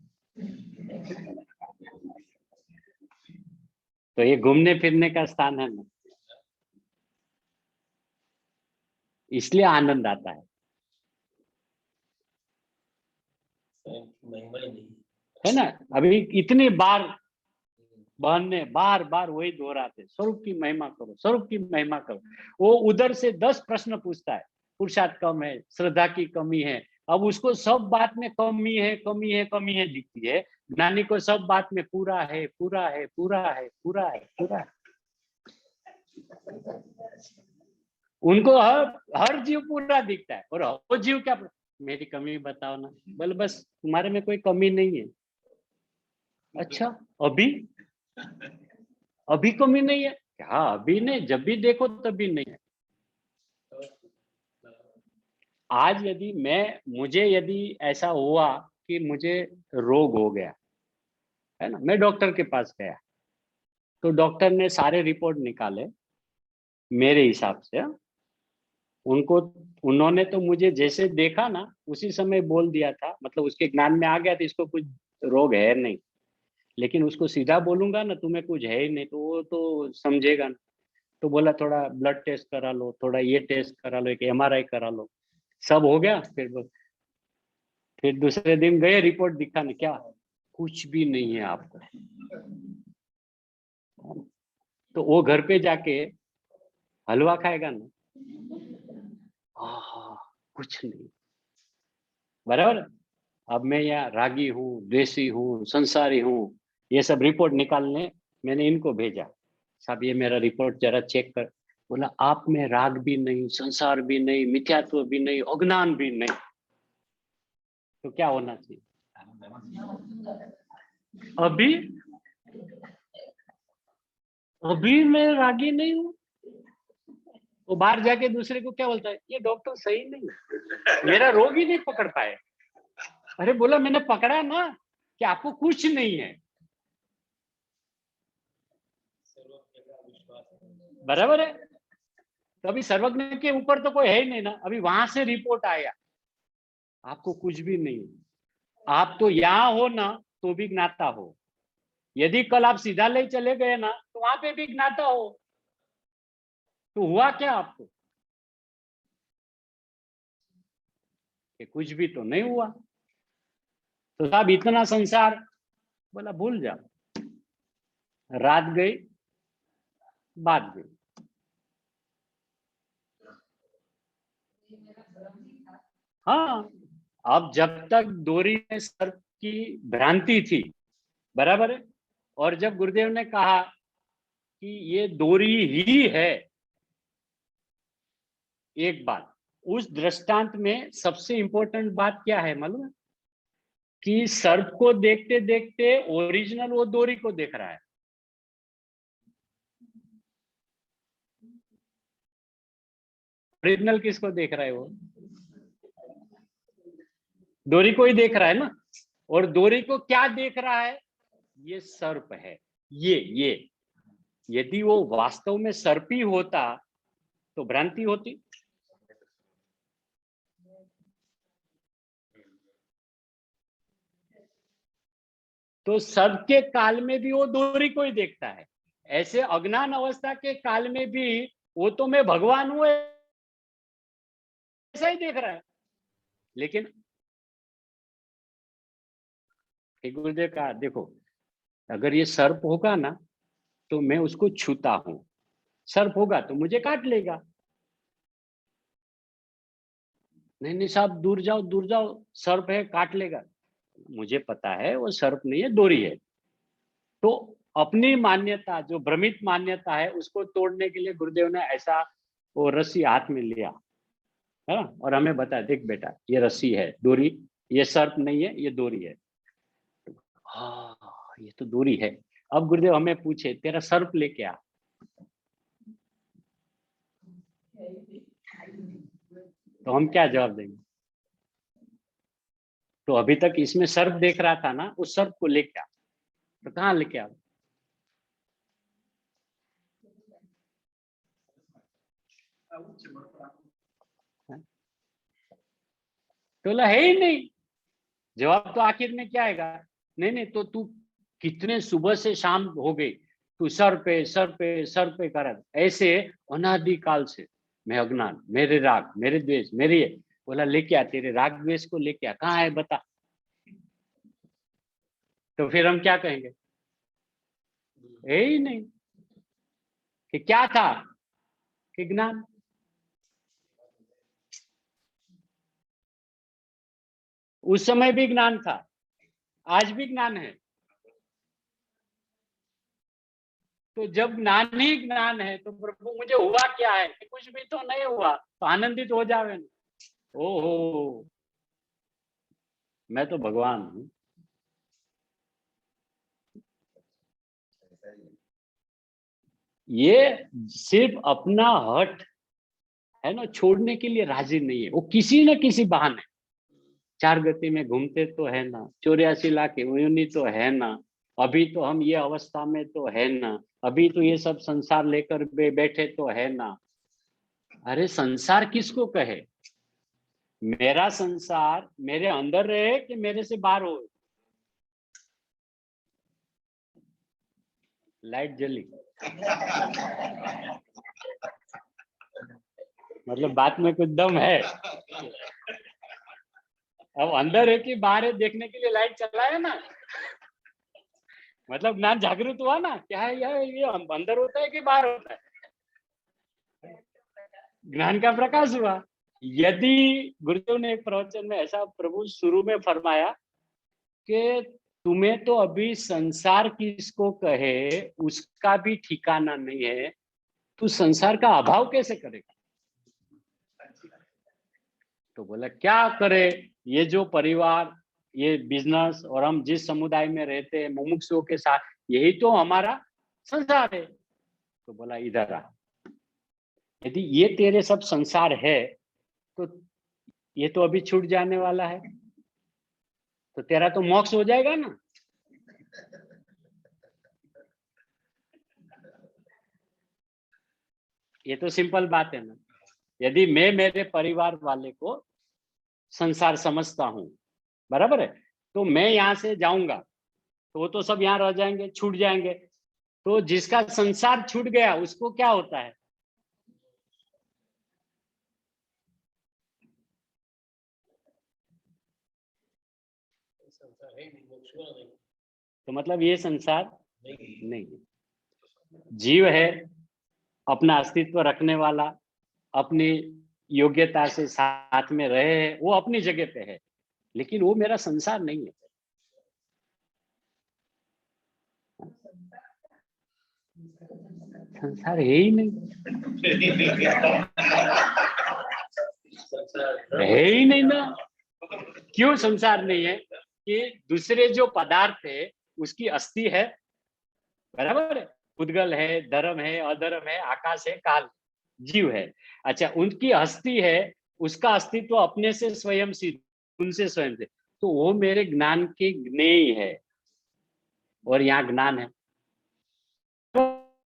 तो ये घूमने फिरने का स्थान है ना, इसलिए आनंद आता है। महिमा ही नहीं है ना, अभी इतनी बार बहन ने बार बार वही दोहराते, स्वरूप की महिमा करो, स्वरूप की महिमा करो। वो उधर से 10 प्रश्न पूछता है, पुरुषार्थ कम है, श्रद्धा की कमी है, अब उसको सब बात में कमी है, कमी है, कमी है दिखती है। ज्ञानी को सब बात में पूरा है, पूरा है, पूरा है, पूरा है, पूरा है। उनको हर जीव पूरा दिखता है, और वो जीव क्या, मेरी कमी बताओ ना, बोले बस तुम्हारे में कोई कमी नहीं है। अच्छा, अभी अभी कमी नहीं है? हाँ, अभी नहीं, जब भी देखो तभी नहीं है। आज यदि मुझे यदि ऐसा हुआ कि मुझे रोग हो गया है ना, मैं डॉक्टर के पास गया, तो डॉक्टर ने सारे रिपोर्ट निकाले मेरे हिसाब से, उनको, उन्होंने तो मुझे जैसे देखा ना उसी समय बोल दिया था, मतलब उसके ज्ञान में आ गया था इसको कुछ रोग है नहीं। लेकिन उसको सीधा बोलूंगा ना तुम्हें कुछ है ही नहीं, तो वो तो समझेगा ना। तो बोला थोड़ा ब्लड टेस्ट करा लो, थोड़ा ये टेस्ट करा लो, एक एमआरआई करा लो। सब हो गया। फिर दूसरे दिन गए रिपोर्ट दिखाने, क्या कुछ भी नहीं है आपको। तो वो घर पे जाके हलवा खाएगा ना, आहा, कुछ नहीं। बराबर। अब मैं यहाँ रागी हूँ, देसी हूँ, संसारी हूँ, ये सब रिपोर्ट निकालने मैंने इनको भेजा, साहब ये मेरा रिपोर्ट जरा चेक कर। बोला आप में राग भी नहीं, संसार भी नहीं, मिथ्यात्व भी नहीं, अज्ञान भी नहीं, तो क्या होना चाहिए? अभी अभी मैं रागी नहीं हूँ। वो बाहर जाके दूसरे को क्या बोलता है, ये डॉक्टर सही नहीं है, मेरा रोग ही नहीं पकड़ पाए। अरे बोला मैंने पकड़ा ना कि आपको कुछ नहीं है। बराबर है। तो अभी सर्वज्ञ के ऊपर तो कोई है ही नहीं ना, अभी वहां से रिपोर्ट आया आपको कुछ भी नहीं है। आप तो यहाँ हो ना तो भी ज्ञाता हो, यदि कल आप सीधा ले चले गए ना तो वहां पे भी ज्ञाता हो। तो हुआ क्या आपको कि कुछ भी तो नहीं हुआ। तो साहब इतना संसार, बोला भूल जा, रात गई बात गई। हाँ, अब जब तक डोरी में सर्प की भ्रांति थी, बराबर है, और जब गुरुदेव ने कहा कि ये डोरी ही है, एक बात उस दृष्टांत में सबसे इंपॉर्टेंट बात क्या है मालूम है? कि सर्प को देखते देखते ओरिजिनल वो डोरी को देख रहा है। ओरिजिनल किसको देख रहा है? वो डोरी को ही देख रहा है ना। और डोरी को क्या देख रहा है? ये सर्प है। ये यदि वो वास्तव में सर्प ही होता तो भ्रांति होती। तो सर्प के काल में भी वो डोरी को ही देखता है, ऐसे अज्ञान अवस्था के काल में भी वो तो मैं भगवान हूं ऐसा ही देख रहा है। लेकिन गुरुदेव का देखो, अगर ये सर्प होगा ना तो मैं उसको छूता हूं, सर्प होगा तो मुझे काट लेगा। नहीं नहीं साहब दूर जाओ, सर्प है काट लेगा। मुझे पता है वो सर्प नहीं है, डोरी है। तो अपनी मान्यता, जो भ्रमित मान्यता है, उसको तोड़ने के लिए गुरुदेव ने ऐसा वो रस्सी हाथ में लिया है ना, और हमें बताया देख बेटा ये रस्सी है, डोरी, ये सर्प नहीं है, ये डोरी है। हाँ ये तो डोरी है। अब गुरुदेव हमें पूछे तेरा सर्प लेके आ, तो हम क्या जवाब देंगे? तो अभी तक इसमें सर्प देख रहा था ना, उस सर्प को लेके आ। तो कहाँ लेके आ? तो बोला है ही नहीं। जवाब तो आखिर में क्या आएगा? नहीं नहीं, तो तू कितने सुबह से शाम हो गई, तू सर पे कर ऐसे अनादिकाल से मैं अज्ञान, मेरे राग, मेरे द्वेष, मेरे ये। बोला लेके आ, तेरे राग द्वेष को लेके आ, कहाँ है बता। तो फिर हम क्या कहेंगे? है ही नहीं। कि क्या था? कि ज्ञान। उस समय भी ज्ञान था, आज भी ज्ञान है। तो जब ज्ञान ही ज्ञान है तो प्रभु मुझे हुआ क्या है? कि कुछ भी तो नहीं हुआ, तो आनंदित हो जावे ना। ओहो, मैं तो भगवान हूँ। ये सिर्फ अपना हट है ना छोड़ने के लिए राजी नहीं है, वो किसी न किसी बहाने, चार गति में घूमते तो है ना, 84 लाख योनि तो है ना, अभी तो हम ये अवस्था में तो है ना, अभी तो ये सब संसार लेकर बैठे तो है ना। अरे संसार किसको कहे? मेरा संसार मेरे अंदर रहे कि मेरे से बाहर हो? लाइट जली, मतलब बात में कुछ दम है। अब अंदर है कि बाहर है देखने के लिए लाइट चलाया ना, मतलब ज्ञान जागृत हुआ ना, क्या है ये अंदर होता है कि बाहर होता है? ज्ञान का प्रकाश हुआ। यदि गुरुदेव ने एक प्रवचन में ऐसा प्रभु शुरू में फरमाया कि तुम्हें तो अभी संसार किसको कहे उसका भी ठिकाना नहीं है, तू संसार का अभाव कैसे करेगा? तो बोला क्या करे, ये जो परिवार, ये बिजनेस और हम जिस समुदाय में रहते हैं मुमुक्षुओं के साथ, यही तो हमारा संसार है। तो बोला इधर आ, यदि ये तेरे सब संसार है तो ये तो अभी छूट जाने वाला है, तो तेरा तो मोक्ष हो जाएगा ना। ये तो सिंपल बात है ना। यदि मैं मेरे परिवार वाले को संसार समझता हूं, बराबर है, तो मैं यहां से जाऊंगा तो वो तो सब यहाँ रह जाएंगे, छूट जाएंगे। तो जिसका संसार छूट गया उसको क्या होता है? संसार है नहीं, मोक्ष हुआ नहीं। तो मतलब ये संसार नहीं नहीं है। जीव है, अपना अस्तित्व रखने वाला, अपनी योग्यता से साथ में रहे है, वो अपनी जगह पे है, लेकिन वो मेरा संसार नहीं है। संसार है ही नहीं, है ही नहीं ना। क्यों संसार नहीं है? कि दूसरे जो पदार्थ है उसकी अस्थि है, बराबर है, उद्गल है, धर्म है, अधर्म है, आकाश है, काल, जीव है। अच्छा, उनकी हस्ती है, उसका अस्तित्व अपने से स्वयं सिद्ध, उनसे स्वयं से, तो वो मेरे ज्ञान के ज्ञेय है और यहाँ ज्ञान है। तो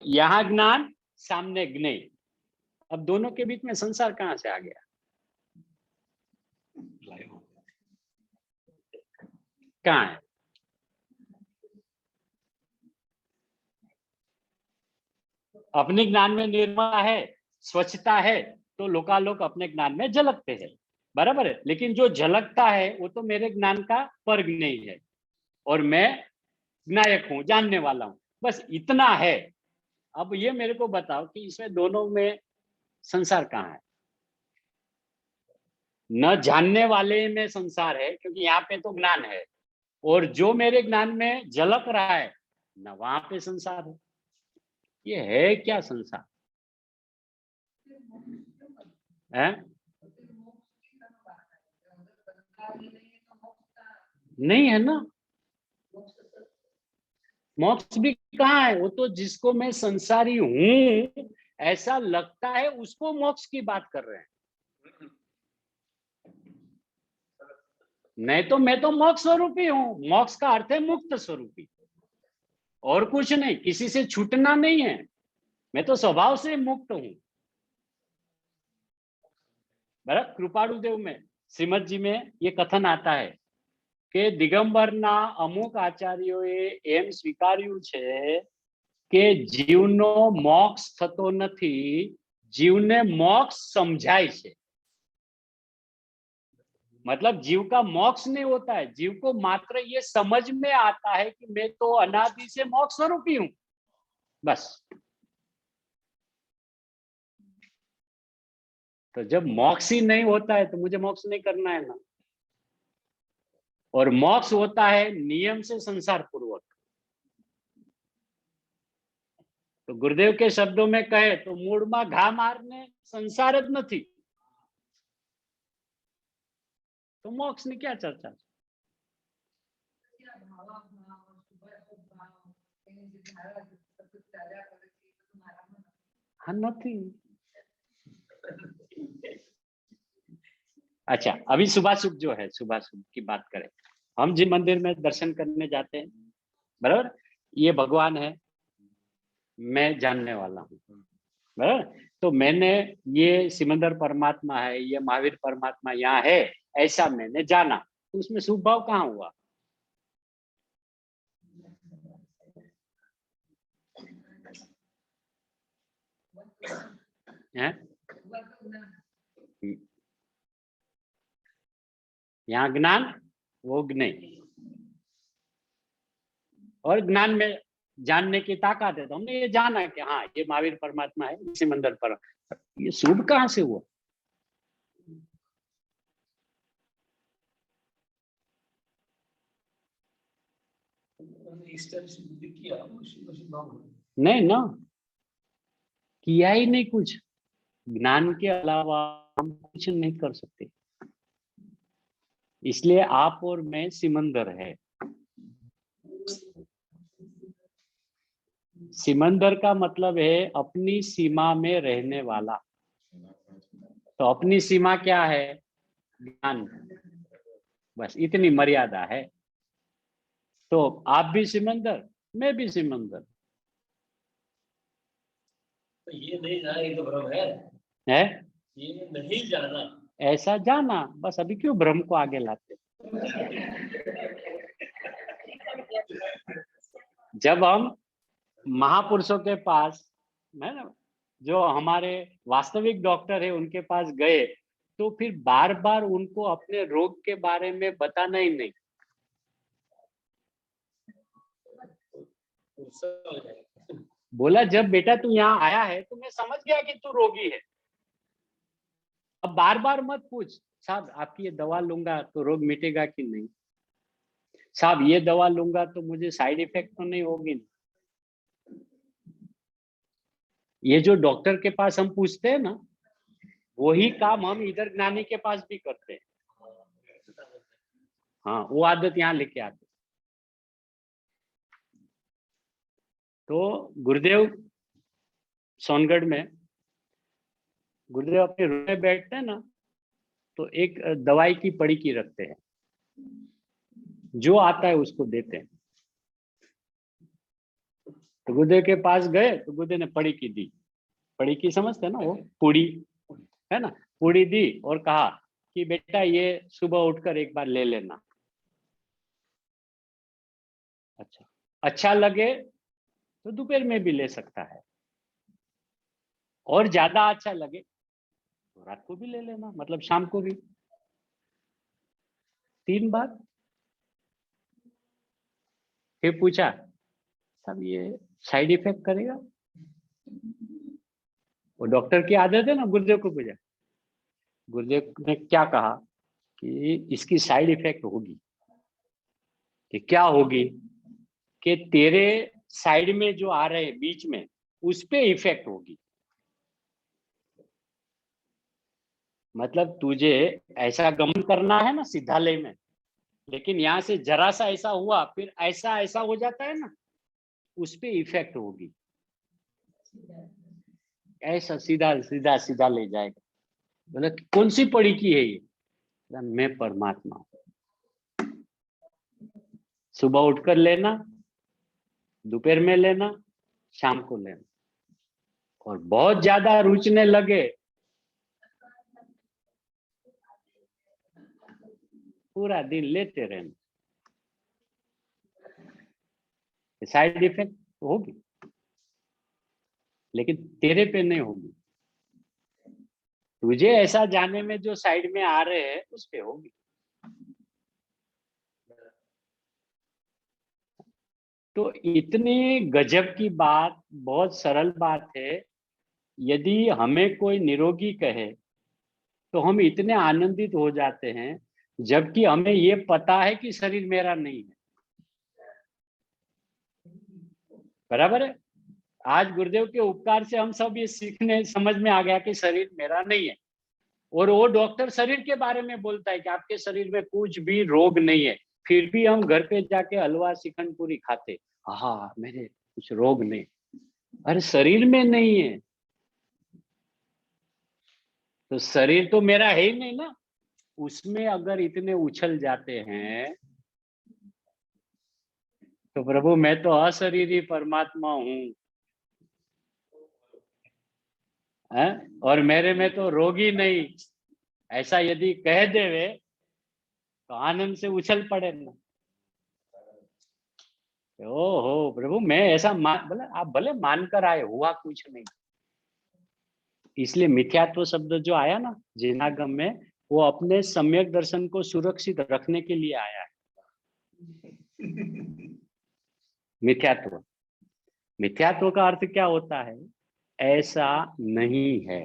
यहाँ ज्ञान, सामने ज्ञेय, अब दोनों के बीच में संसार कहाँ से आ गया? कहाँ है? अपने ज्ञान में निर्मलता है, स्वच्छता है, तो लोकालोक अपने ज्ञान में झलकते हैं, बराबर है। लेकिन जो झलकता है वो तो मेरे ज्ञान का पर नहीं है, और मैं नायक हूं, जानने वाला हूं, बस इतना है। अब ये मेरे को बताओ कि इसमें दोनों में संसार कहाँ है? न जानने वाले में संसार है, क्योंकि यहाँ पे तो ज्ञान है, और जो मेरे ज्ञान में झलक रहा है न वहां पे संसार है। ये है क्या संसार है? नहीं है ना। मोक्ष भी कहाँ है? वो तो जिसको मैं संसारी हूं ऐसा लगता है उसको मोक्ष की बात कर रहे हैं। नहीं तो मैं तो मोक्ष स्वरूपी हूँ। मोक्ष का अर्थ है मुक्त स्वरूपी, और कुछ नहीं, किसी से छूटना नहीं है, मैं तो स्वभाव से मुक्त हूँ। बराबर, कृपाणु देव में, श्रीमद जी में ये कथन आता है કે દિગંબરના અમુક આચાર્યોએ એમ સ્વીકાર્યું છે કે જીવનો મોક્ષ થતો નથી, જીવને મોક્ષ સમજાય છે। मतलब जीव का मोक्ष नहीं होता है, जीव को मात्र ये समझ में आता है कि मैं तो अनादि से मोक्ष स्वरूपी हूं, बस। तो जब मोक्ष ही नहीं होता है तो मुझे मोक्ष नहीं करना है ना। और मोक्ष होता है नियम से संसार पूर्वक। तो गुरुदेव के शब्दों में कहे तो मूड में घा मारने संसार ज नहीं, तो मोक्ष ने क्या चर्चा? हाँ नहीं। अच्छा, अभी शुभाशुभ जो है, शुभाशुभ की बात करें, हम जिन मंदिर में दर्शन करने जाते हैं, बराबर, ये भगवान है, मैं जानने वाला हूँ, बराबर। तो मैंने ये सिमंदर परमात्मा है, ये महावीर परमात्मा यहाँ है, ऐसा मैंने जाना, तो उसमें शुभ भाव कहाँ हुआ? है? यहाँ ज्ञान, वो नहीं, और ज्ञान में जानने की ताकत है, तो हमने ये जाना कि हाँ ये महावीर परमात्मा है, सिमंदर पर। ये शुभ कहाँ से हुआ? नहीं ना, किया ही नहीं कुछ। ज्ञान के अलावा हम कुछ नहीं कर सकते, इसलिए आप और मैं सिमंदर है। सिमंदर का मतलब है अपनी सीमा में रहने वाला। तो अपनी सीमा क्या है? ज्ञान। बस इतनी मर्यादा है। तो आप भी सिमंदर, मैं भी सिमंदर। तो ये नहीं जाना, ये तो भ्रम है। ये नहीं जाना, ऐसा जाना, बस अभी क्यों भ्रम को आगे लाते? जब हम महापुरुषों के पास, है ना, जो हमारे वास्तविक डॉक्टर है, उनके पास गए, तो फिर बार बार उनको अपने रोग के बारे में बताना ही नहीं। बोला जब बेटा तू यहाँ आया है तो मैं समझ गया कि तू रोगी है, अब बार बार मत पूछ साहब आपकी ये दवा लूंगा तो रोग मिटेगा कि नहीं, साहब ये दवा लूंगा तो मुझे साइड इफेक्ट तो नहीं होगी। ये जो डॉक्टर के पास हम पूछते हैं ना, वही काम हम इधर ज्ञानी के पास भी करते हैं। हाँ, वो आदत यहाँ लेके आते। तो गुरुदेव सोनगढ़ में, गुरुदेव अपने रूम में बैठते हैं ना, तो एक दवाई की पड़ी की रखते हैं, जो आता है उसको देते हैं। तो गुरुदेव के पास गए तो गुरुदेव ने पड़ी की दी। पड़ी की समझते हैं ना, वो पूड़ी है ना, पूड़ी दी और कहा कि बेटा ये सुबह उठकर एक बार ले लेना। अच्छा लगे तो दोपहर में भी ले सकता है, और ज्यादा अच्छा लगे तो रात को भी ले लेना, मतलब शाम को भी। 3 बार। फिर पूछा साहब ये साइड इफेक्ट करेगा? वो डॉक्टर की आदत है ना, गुरुदेव को पूछा। गुरुदेव ने क्या कहा कि इसकी साइड इफेक्ट होगी। कि क्या होगी? कि तेरे साइड में जो आ रहे हैं बीच में, उस पे इफेक्ट होगी। मतलब तुझे ऐसा गमन करना है ना सिद्धालय में, लेकिन यहाँ से जरा सा ऐसा हुआ फिर ऐसा ऐसा हो जाता है ना, उस पे इफेक्ट होगी। ऐसा सीधा सीधा सीधा ले जाएगा। बोले कौन सी पड़ी की है ये? मैं परमात्मा। सुबह उठकर लेना, दोपहर में लेना, शाम को लेना, और बहुत ज्यादा रुचने लगे पूरा दिन लेते रहना। साइड इफेक्ट होगी, लेकिन तेरे पे नहीं होगी। तुझे ऐसा जाने में जो साइड में आ रहे हैं उस पे होगी। तो इतनी गजब की बात, बहुत सरल बात है। यदि हमें कोई निरोगी कहे तो हम इतने आनंदित हो जाते हैं, जबकि हमें ये पता है कि शरीर मेरा नहीं है। बराबर है। आज गुरुदेव के उपकार से हम सब ये सीखने समझ में आ गया कि शरीर मेरा नहीं है। और वो डॉक्टर शरीर के बारे में बोलता है कि आपके शरीर में कुछ भी रोग नहीं है, फिर भी हम घर पे जाके हलवा शिखंड पूरी खाते, हाँ मेरे कुछ रोग नहीं। अरे शरीर में नहीं है तो शरीर तो मेरा है ही नहीं ना। उसमें अगर इतने उछल जाते हैं तो प्रभु मैं तो अशरीरी परमात्मा हूँ। है? और मेरे में तो रोगी नहीं, ऐसा यदि कह देवे तो आनंद से उछल पड़े ना। ओहो प्रभु, मैं ऐसा बोले आप भले मानकर आए, हुआ कुछ नहीं। इसलिए मिथ्यात्व शब्द जो आया ना जिनागम में, वो अपने सम्यक दर्शन को सुरक्षित रखने के लिए आया है। मिथ्यात्व, मिथ्यात्व का अर्थ क्या होता है? ऐसा नहीं है,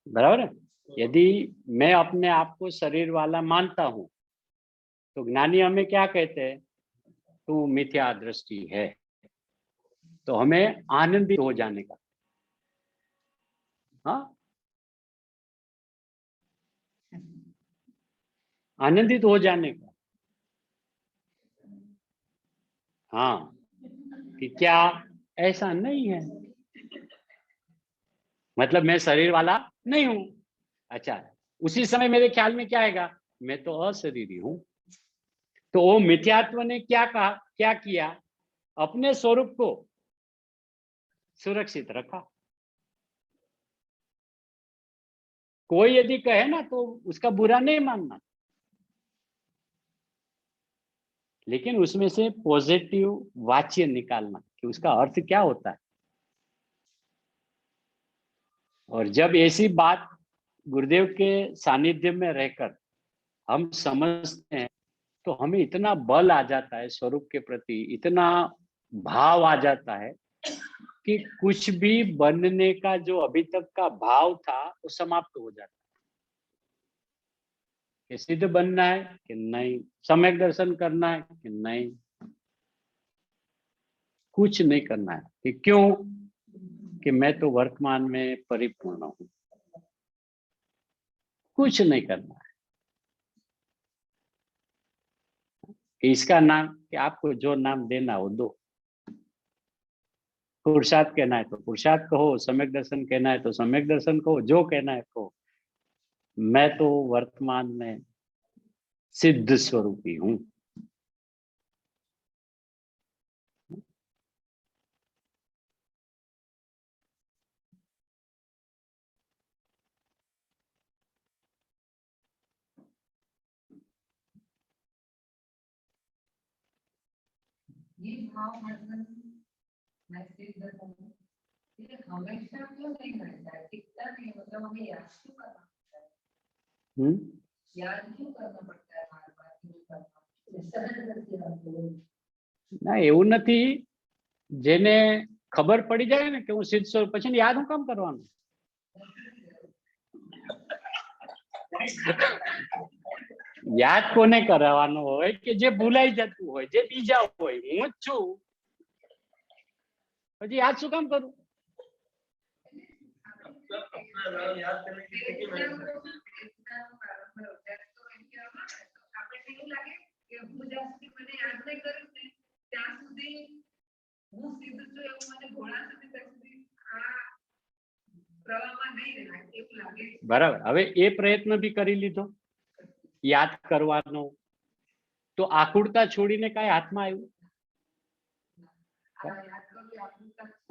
बराबर है। यदि मैं अपने आप को शरीर वाला मानता हूं तो ज्ञानी हमें क्या कहते हैं? तू मिथ्या दृष्टि है। तो हमें आनंदित हो जाने का, हाँ, आनंदित हो जाने का, हाँ, कि क्या ऐसा नहीं है, मतलब मैं शरीर वाला नहीं हूं। अच्छा, उसी समय मेरे ख्याल में क्या आएगा? मैं तो अशरीरी हूं। तो वो मिथ्यात्व ने क्या कहा, क्या किया? अपने स्वरूप को सुरक्षित रखा। कोई यदि कहे ना तो उसका बुरा नहीं मानना, लेकिन उसमें से पॉजिटिव वाच्य निकालना कि उसका अर्थ क्या होता है। और जब ऐसी बात गुरुदेव के सानिध्य में रहकर हम समझते हैं तो हमें इतना बल आ जाता है स्वरूप के प्रति, इतना भाव आ जाता है कि कुछ भी बनने का जो अभी तक का भाव था वो समाप्त हो जाता है। कि सिद्ध बनना है कि नहीं, सम्यक दर्शन करना है कि नहीं, कुछ नहीं करना है। कि क्यों? कि मैं तो वर्तमान में परिपूर्ण हूं, कुछ नहीं करना है। इसका नाम कि आपको जो नाम देना हो दो। पुरुषार्थ कहना है तो पुरुषार्थ कहो, सम्यक दर्शन कहना है तो सम्यक दर्शन कहो, जो कहना है कहो। मैं तो वर्तमान में सिद्ध स्वरूपी हूं। ये भाव मतलब मैं सिद्ध हूँ, ये हमेशा क्यों नहीं रहता है? टिकता नहीं, मतलब हमें याद क्यों करना पड़ता है? याद क्यों करना पड़ता है? बार बार क्यों करना? ના એવું નથી, જેને ખબર પડી જાય ને કે હું સિદ્ધ સ્વરૂપ, પછી યાદ હું કામ કરવાનું? યાદ કોને કરવાનું હોય? કે જે ભૂલાઈ જતું હોય, જે બીજા હોય, હું જ છું, પછી યાદ શું કામ કરું? બરાબર, હવે એ પ્રયત્ન બી કરી લીધો યાદ કરવાનો, તો આકુળતા છોડીને કઈ હાથમાં આવ્યું?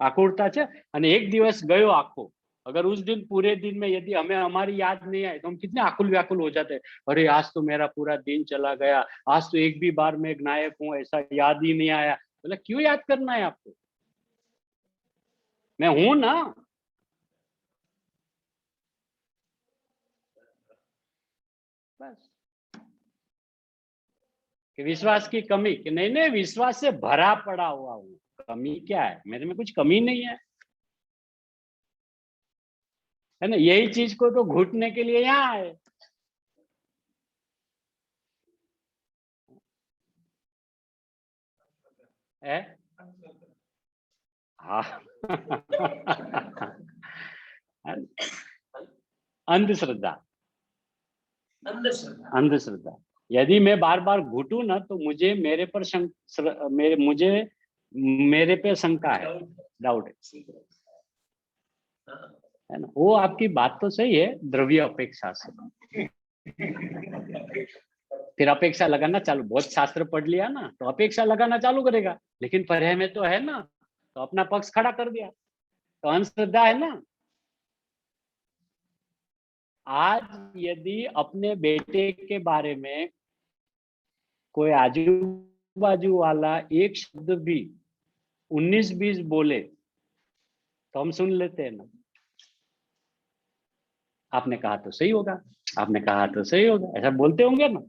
आकुलता है। અને एक दिवस गयो आखो, अगर उस दिन पूरे दिन में यदि हमें हमारी याद नहीं आए तो हम कितने आकुल व्याकुल हो जाते हैं। अरे आज तो मेरा पूरा दिन चला गया, आज तो एक भी बार मैं नायक हूं ऐसा याद ही नहीं आया। बोला क्यों याद करना है आपको? मैं हूं ना। बस कि विश्वास की कमी, कि नहीं नहीं विश्वास से भरा पड़ा हुआ हूं, कमी क्या है? मेरे में कुछ कमी नहीं है ना। यही चीज को तो घुटने के लिए यहाँ आए। हाँ अंधश्रद्धा, अंधश्रद्धा। यदि मैं बार बार घुटू ना तो मुझे मेरे पर मेरे पे शंका है, डाउट है ना। वो आपकी बात तो सही है, द्रव्य अपेक्षा से फिर अपेक्षा लगाना चालू, बहुत शास्त्र पढ़ लिया ना तो अपेक्षा लगाना चालू करेगा, लेकिन पढ़े में तो है ना तो अपना पक्ष खड़ा कर दिया, तो अंधश्रद्धा है ना। आज यदि अपने बेटे के बारे में कोई आजू बाजू वाला एक शब्द भी 19-20 बोले तो हम सुन लेते हैं ना, आपने कहा तो सही होगा, आपने कहा तो सही होगा, ऐसा बोलते होंगे ना,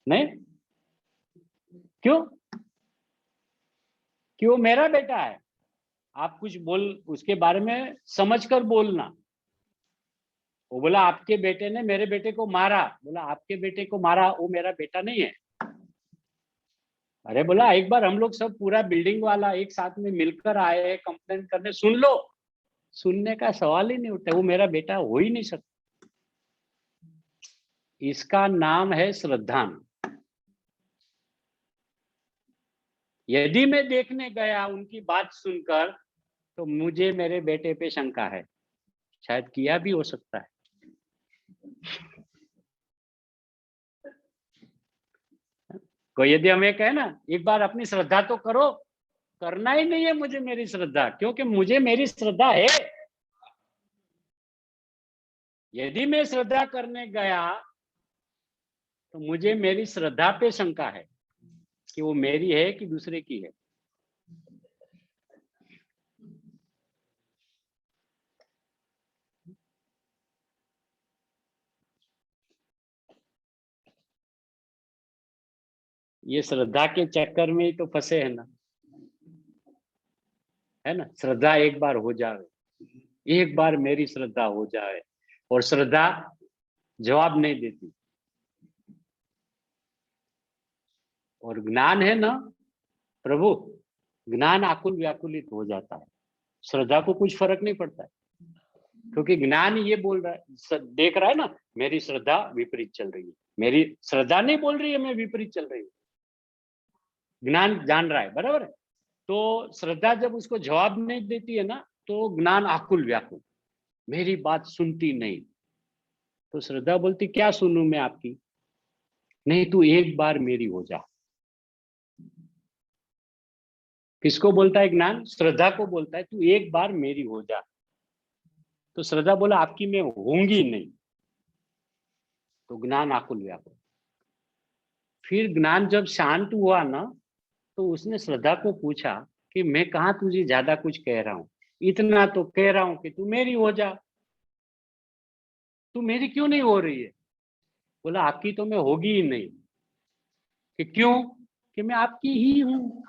नहीं? क्यों? क्यों? मेरा बेटा है, आप कुछ बोल उसके बारे में समझकर बोलना। वो बोला आपके बेटे ने मेरे बेटे को मारा, बोला आपके बेटे को मारा, वो मेरा बेटा नहीं है। अरे बोला एक बार हम लोग सब पूरा बिल्डिंग वाला एक साथ में मिलकर आए कंप्लेन करने, सुन लो। सुनने का सवाल ही नहीं उठता, वो मेरा बेटा हो ही नहीं सकता। इसका नाम है श्रद्धा। यदि मैं देखने गया उनकी बात सुनकर तो मुझे मेरे बेटे पे शंका है, शायद किया भी हो सकता है। कोई यदि हमें कहे ना एक बार अपनी श्रद्धा तो करो, करना ही नहीं है मुझे मेरी श्रद्धा, क्योंकि मुझे मेरी श्रद्धा है। यदि मैं श्रद्धा करने गया तो मुझे मेरी श्रद्धा पे शंका है कि वो मेरी है कि दूसरे की है। ये श्रद्धा के चक्कर में ही तो फंसे है ना, है ना। श्रद्धा एक बार हो जाए, एक बार मेरी श्रद्धा हो जाए, और श्रद्धा जवाब नहीं देती। और ज्ञान है ना प्रभु, ज्ञान आकुल व्याकुलित हो जाता है, श्रद्धा को कुछ फर्क नहीं पड़ता है, क्योंकि ज्ञान ये बोल रहा है, देख रहा है ना मेरी श्रद्धा विपरीत चल रही है। मेरी श्रद्धा नहीं बोल रही है मैं विपरीत चल रही हूँ, ज्ञान जान रहा है, बराबर है। तो श्रद्धा जब उसको जवाब नहीं देती है ना, तो ज्ञान आकुल व्याकुल, मेरी बात सुनती नहीं। तो श्रद्धा बोलती क्या सुनूं मैं आपकी, नहीं तू एक बार मेरी हो जा। किसको बोलता है ज्ञान? श्रद्धा को बोलता है तू एक बार मेरी हो जा। तो श्रद्धा बोला आपकी मैं होंगी नहीं, तो ज्ञान आकुल व्याकुल। फिर ज्ञान जब शांत हुआ ना, तो उसने श्रद्धा को पूछा कि मैं कहाँ तुझे ज्यादा कुछ कह रहा हूँ, इतना तो कह रहा हूँ कि तू मेरी हो जा, तू मेरी क्यों नहीं हो रही है? बोला आपकी तो मैं होगी ही नहीं। कि क्यों? कि मैं आपकी ही हूं।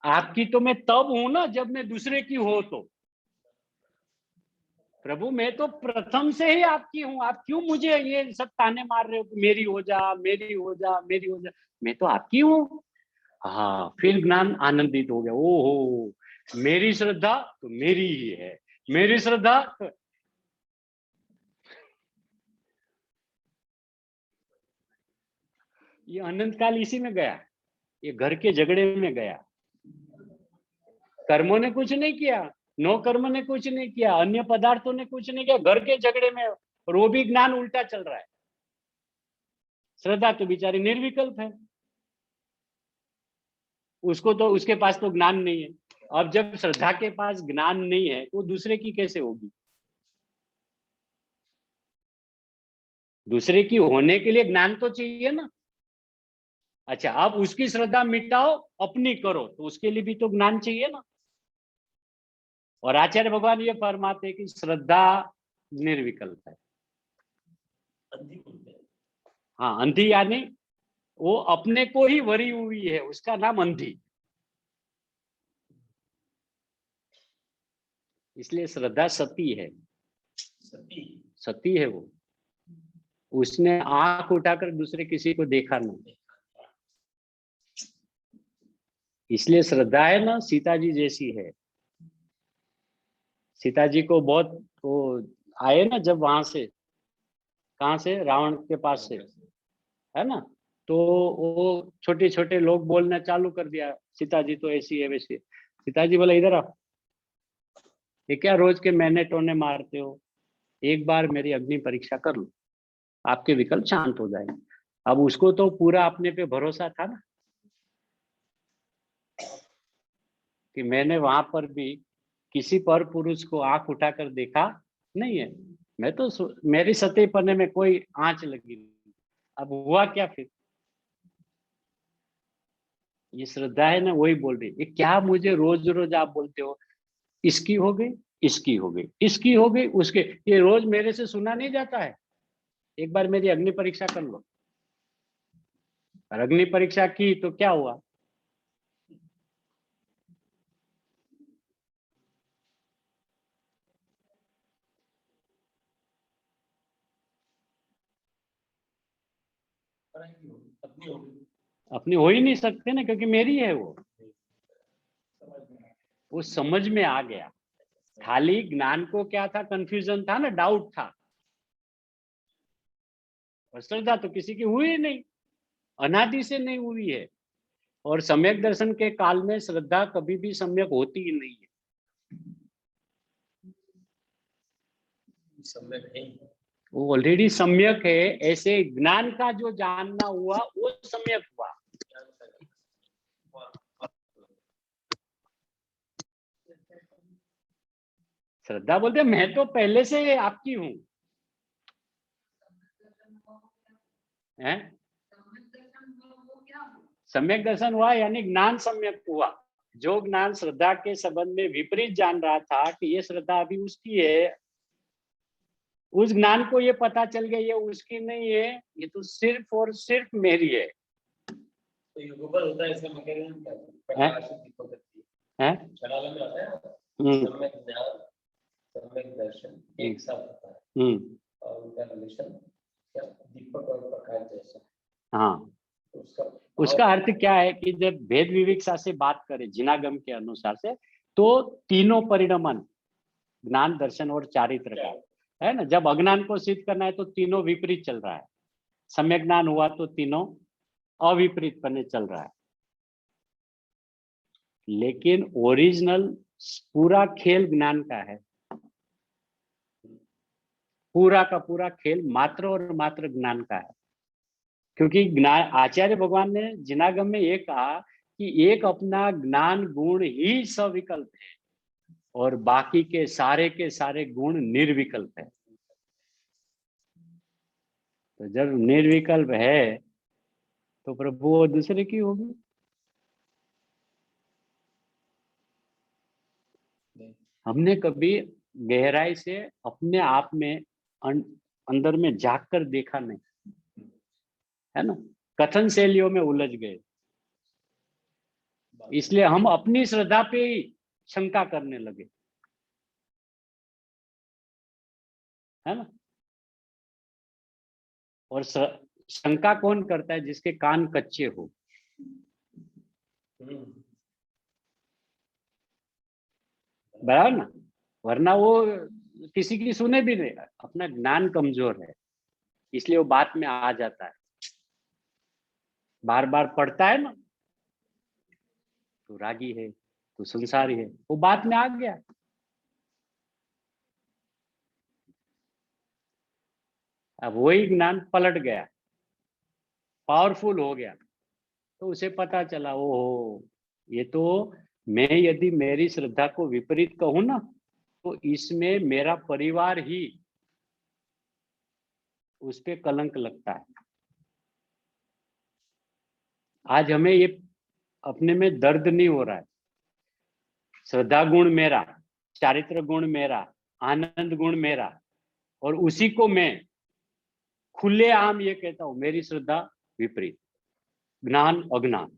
आपकी तो मैं तब हूं ना जब मैं दूसरे की हो। तो प्रभु मैं तो प्रथम से ही आपकी हूं, आप क्यों मुझे ये सब ताने मार रहे हो कि मेरी हो जा, मेरी हो जा, मेरी हो जा? मैं तो आपकी हूं। हाँ, फिर ज्ञान आनंदित हो गया, ओहो मेरी श्रद्धा तो मेरी ही है, मेरी श्रद्धा तो... ये अनंत काल इसी में गया, ये घर के झगड़े में गया। कर्मों ने कुछ नहीं किया, नो कर्म ने कुछ नहीं किया, अन्य पदार्थों ने कुछ नहीं किया, घर के झगड़े में, और वो भी ज्ञान उल्टा चल रहा है। श्रद्धा तो बेचारी निर्विकल्प है, उसको तो उसके पास तो ज्ञान नहीं है। अब जब श्रद्धा के पास ज्ञान नहीं है तो दूसरे की कैसे होगी? दूसरे की होने के लिए ज्ञान तो चाहिए ना। अच्छा, अब उसकी श्रद्धा मिटाओ अपनी करो, तो उसके लिए भी तो ज्ञान चाहिए ना। और आचार्य भगवान ये फरमाते हैं कि श्रद्धा निर्विकल्प है। हाँ, अंधी यानी वो अपने को ही भरी हुई है, उसका नाम अंधी। इसलिए श्रद्धा सती है, सती है वो। उसने आंख उठाकर दूसरे किसी को देखा नहीं। इसलिए श्रद्धा है ना सीता जी जैसी है। सीता जी को बहुत वो आए ना जब वहां से, कहां से? रावण के पास से, है ना। तो वो छोटे छोटे लोग बोलना चालू कर दिया, सीता जी तो ऐसी है वैसी है। सीता जी बोला इधर आओ, ये क्या रोज के मैंने टोने मारते हो, एक बार मेरी अग्नि परीक्षा कर लो, आपके विकल्प शांत हो जाएंगे। अब उसको तो पूरा अपने पे भरोसा था ना, कि मैंने वहां पर भी किसी पर पुरुष को आंख उठाकर देखा नहीं है। मैं तो मेरी सतह पन्ने में कोई आंच लगी नहीं। अब हुआ क्या फिर? ये श्रद्धा है ना, वही बोल रही है। ये क्या मुझे रोज रोज आप बोलते हो, इसकी हो गई, इसकी हो गई, इसकी हो गई, उसके, ये रोज मेरे से सुना नहीं जाता है। एक बार मेरी अग्नि परीक्षा कर लो। और अग्नि परीक्षा की तो क्या हुआ? अपनी हो ही नहीं सकते ना, क्योंकि मेरी है वो समझ में आ गया। खाली ज्ञान को क्या था, कंफ्यूजन था ना, डाउट था। और श्रद्धा तो किसी की हुई नहीं, अनादि से नहीं हुई है। और सम्यक दर्शन के काल में श्रद्धा कभी भी सम्यक होती ही नहीं है। सम्यक है, वो ऑलरेडी सम्यक है। ऐसे ज्ञान का जो जानना हुआ वो सम्यक हुआ। श्रद्धा बोलते मैं तो पहले से आपकी हूं। सम्यक दर्शन हुआ यानी ज्ञान सम्यक हुआ। जो ज्ञान श्रद्धा के संबंध में विपरीत जान रहा था कि ये श्रद्धा अभी उसकी है, उस ज्ञान को ये पता चल गया ये उसकी नहीं है, ये तो सिर्फ और सिर्फ मेरी है। तो युगपद होता है, इसका मैकेनिज्म क्या है? प्रकाश दीपक है छलाला में आता है। सम्यक ज्ञान, सम्यक दर्शन एक साथ होता है। और उनका रिलेशन क्या दीपक और प्रकाश जैसा। हाँ, उसका अर्थ क्या है कि जब भेद विविक्षा से बात करें जिनागम के अनुसार से, तो तीनों परिणमन ज्ञान, दर्शन और चारित्र का है ना। जब अज्ञान को सिद्ध करना है तो तीनों विपरीत चल रहा है। सम्यक ज्ञान हुआ तो तीनों अविपरीत पने चल रहा है। लेकिन ओरिजिनल पूरा खेल ज्ञान का है। पूरा का पूरा खेल मात्र और मात्र ज्ञान का है। क्योंकि ज्ञान, आचार्य भगवान ने जिनागम में ये कहा कि एक अपना ज्ञान गुण ही सविकल्प है और बाकी के सारे गुण निर्विकल्प है। तो जब निर्विकल्प है तो प्रभु वो दूसरे की होगी। हमने कभी गहराई से अपने आप में अंदर में झांक कर देखा नहीं, है ना। कथन शैलियों में उलझ गए, इसलिए हम अपनी श्रद्धा पे ही शंका करने लगे, है ना। और शंका कौन करता है? जिसके कान कच्चे हो। बराबर ना, वरना वो किसी की सुने भी नहीं। अपना ज्ञान कमजोर है इसलिए वो बात में आ जाता है। बार बार पढ़ता है ना, तो रागी है, तो संसारी है, वो बात में आ गया। अब वही ज्ञान पलट गया, पावरफुल हो गया, तो उसे पता चला ओहो, ये तो मैं यदि मेरी श्रद्धा को विपरीत कहूं ना, तो इसमें मेरा परिवार ही उस पे कलंक लगता है। आज हमें ये अपने में दर्द नहीं हो रहा है। श्रद्धा गुण मेरा, चारित्र गुण मेरा, आनंद गुण मेरा, और उसी को मैं खुलेआम ये कहता हूं मेरी श्रद्धा विपरीत। ज्ञान अज्ञान,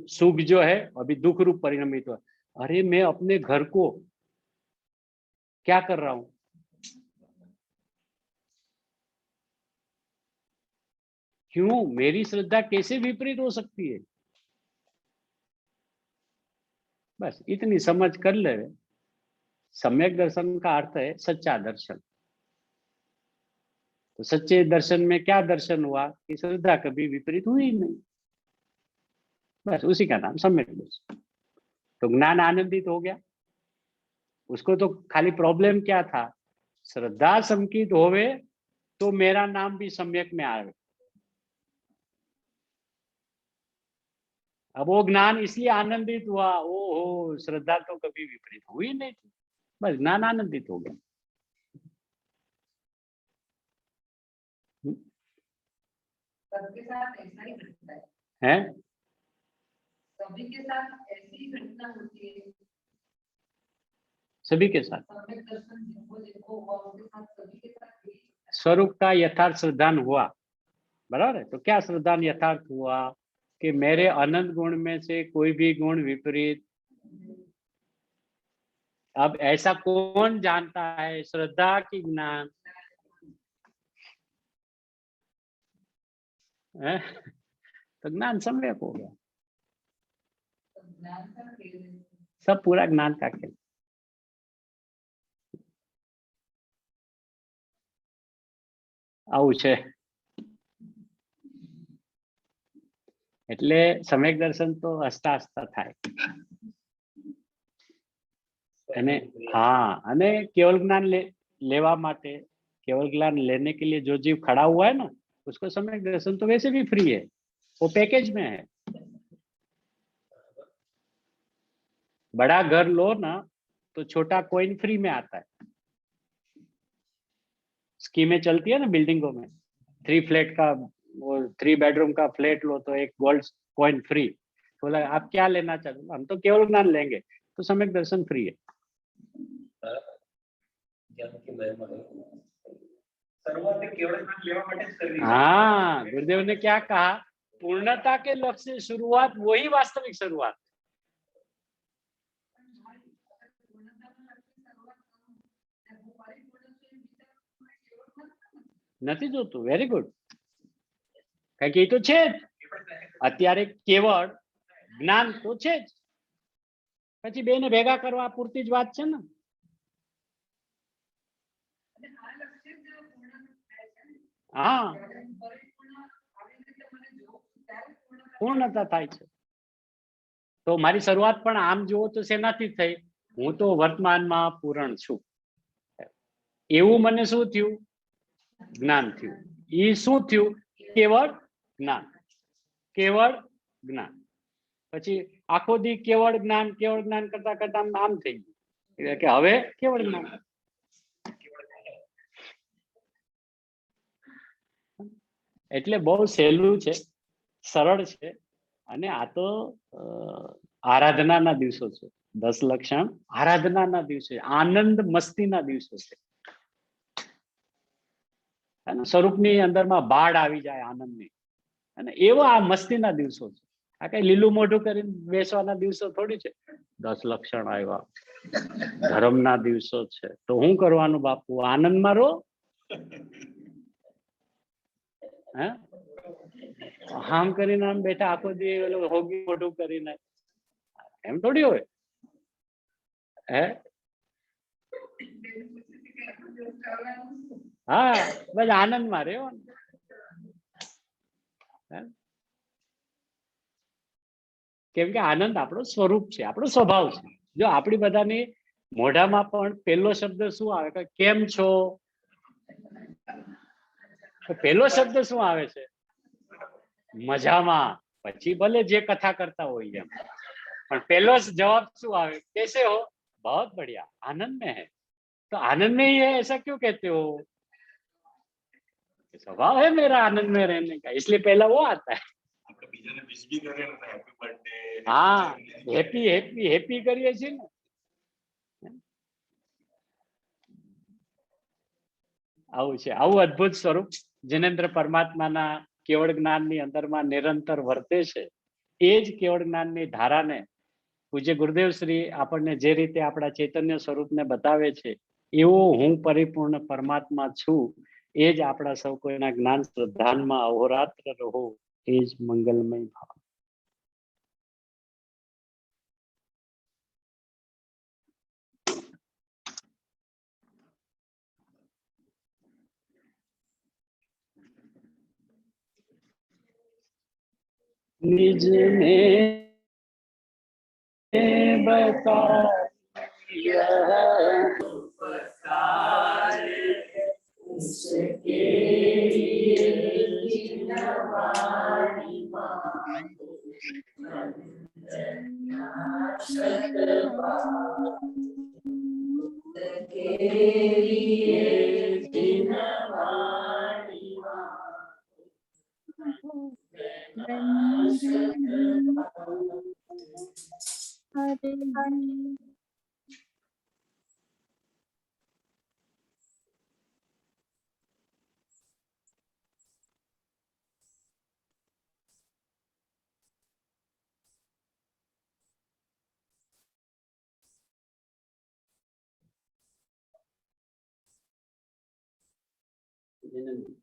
सुख जो है अभी दुख रूप परिणमित हुआ। अरे मैं अपने घर को क्या कर रहा हूं? क्यों? मेरी श्रद्धा कैसे विपरीत हो सकती है? बस इतनी समझ कर ले। सम्यक दर्शन का अर्थ है सच्चा दर्शन। तो सच्चे दर्शन में क्या दर्शन हुआ कि श्रद्धा कभी विपरीत हुई नहीं। बस उसी का नाम सम्यक दर्शन। तो ज्ञान आनंदित हो गया। उसको तो खाली प्रॉब्लम क्या था, श्रद्धा संकित होवे तो मेरा नाम भी सम्यक में आवे। अब वो ज्ञान इसलिए आनंदित हुआ, ओहो श्रद्धा तो कभी विपरीत हुई नहीं थी, बस ज्ञान आनंदित हो गया। सबके साथ ऐसा ही घटता है सभी के साथ ऐसी ही घटना होती है। सभी के साथ सम्यक दर्शन जिनको जिनको हुआ उनके साथ सभी के साथ यही होता है। स्वरूप का यथार्थ श्रद्धान हुआ, बराबर है। तो क्या श्रद्धान यथार्थ हुआ कि मेरे अनंत गुण में से कोई भी गुण विपरीत। अब ऐसा कौन जानता है, श्रद्धा की ज्ञान है? तो ज्ञान सम्यक हो गया, तो ज्ञान का खेल है। सब पूरा ज्ञान का खेल। આવું છે એટલે સમ્યક દર્શન તો હસતા હસતા થાય। અને हाँ, અને केवल ज्ञान लेवा माटे, केवल ज्ञान लेने के लिए जो जीव खड़ा हुआ है ना, उसको सम्यक दर्शन तो वैसे भी फ्री है, वो पैकेज में है। बड़ा घर लो ना तो छोटा कॉइन फ्री में आता है। स्कीमें चलती है ना बिल्डिंगों में, 3 फ्लैट का वो 3 बेडरूम का फ्लैट लो तो एक गोल्ड कॉइन फ्री। बोला आप क्या लेना चाहते हो? हम तो केवल ज्ञान लेंगे, तो सम्यक दर्शन फ्री है। ज्ञान की महिमा है। सर्वत्र केवल ज्ञान लेवा માટે જ કરવી। हाँ, गुरुदेव ने क्या कहा, पूर्णता के लक्ष्य से शुरुआत वही वास्तविक शुरुआत। નથી જોતું, વેરી ગુડ, કારણ કે એ તો છે જ અત્યારે, કેવળ જ્ઞાન તો છે જ, પછી બેને ભેગા કરવા પૂરતી જ વાત છે ને। हाँ, પૂર્ણતા થાય છે। તો મારી શરૂઆત પણ આમ જુઓ તો શેનાથી થઈ, હું તો વર્તમાનમાં પૂર્ણ છું, એવું મને શું થયું, જ્ઞાન થયું। એ શું થયું, કેવળ જ્ઞાન, કેવળ જ્ઞાન। પછી આખો દી કેવળ જ્ઞાન કરતા કરતા આમ થઈ ગયું કે હવે કેવળ જ્ઞાન। એટલે બહુ સહેલું છે, સરળ છે। અને આ તો આરાધનાના દિવસો છે, 10 લક્ષણ આરાધનાના દિવસે, આનંદ મસ્તીના દિવસો છે। અને સ્વરૂપની અંદરમાં બાળ આવી જાય આનંદની, અને એવા આ મસ્તીના દિવસો છે। આ કઈ લીલું મોઢું કરીને બેસવાના દિવસો થોડી છે। 10 લક્ષણ આવ્યા, ધર્મના દિવસો છે, તો હું કરવાનું બાપુ, આનંદમાં રહો। હે આમ કરીને આમ બેઠા આખો દી હોગી મોઢું કરીને, એમ થોડી હોય। હે હા, બસ આનંદમાં રહ્યો। કેમ કે આનંદ આપણો સ્વરૂપ છે, આપણો સ્વભાવ છે। જો આપણી બધાની મોઢામાં પણ પહેલો શબ્દ શું આવે કે કેમ છો, પહેલો શબ્દ શું આવે છે, મજામાં। પછી ભલે જે કથા કરતા હોય એમ, પણ પહેલો જવાબ શું આવે, कैसे हो, बहुत बढ़िया, आनंद में है। तो आनंद में ही है ऐसा क्यों कहते हो, स्वभाव है मेरा आनंद में रहने का, इसलिए पहला वो आता है। આપણે બીજાને વિશ બી કરીએ ને હેપી બર્થડે, हाँ, हैप्पी हैप्पी हैप्पी करिए છીએ ને। આવું છે, આવું અદ્ભુત સ્વરૂપ જિનેન્દ્ર પરમાત્માના કેવળ જ્ઞાનની અંદરમાં નિરંતર વર્તે છે। એ જ કેવળ જ્ઞાનની ધારાને પૂજ્ય ગુરુદેવ શ્રી આપણને જે રીતે આપણા ચૈતન્ય સ્વરૂપને બતાવે છે, એવો હું પરિપૂર્ણ પરમાત્મા છું, એ જ આપણા સૌ કોઈના જ્ઞાન શ્રદ્ધાનમાં અહોરાત્ર રહો, એ જ મંગલમય ભાવ। निज में बता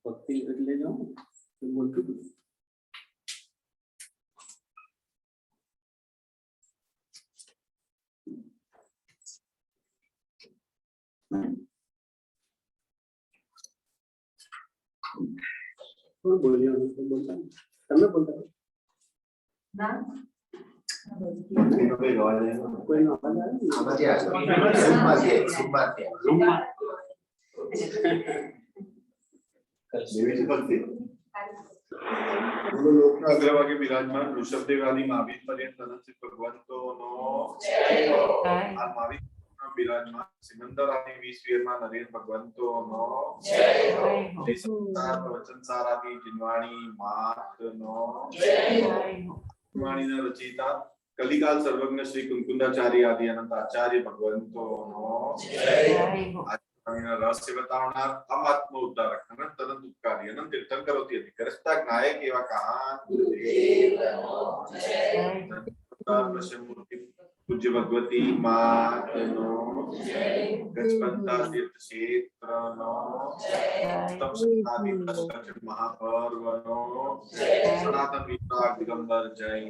ભક્તિ એટલે જો બોલતું બોલ્યો બોલતા તમે બોલતા ના કોઈનો અવાજ આવે અગ્રભાગે બિરાજમાન ઋષભદેવ આદિ મહાવીર પર્યંત અનંત ભગવંતોનો આ મહાવીર બિરાજમાન સિમંદર આદિ 20 વીરમાં નરેન્દ્ર ભગવંતોનો પ્રવચન સાર આદિ જીનવાણી માતનો જીનવાણીના રચયિતા કલિકાલ સર્વજ્ઞ શ્રી કુંકુંદાચાર્ય આદિ અનંત આચાર્ય ભગવંતોનો रहस्य बतावनार आत्म उद्धारक अनंत अनंत उपकारी अनंत तीर्थंकरोति अधिकरस्ता नायक एवं कहान पूज्य भगवती मातनो गजपंता तीर्थ क्षेत्रनो तप सप्तादि दशक महापर्वनो सनातन विद्या दिगंबर जैन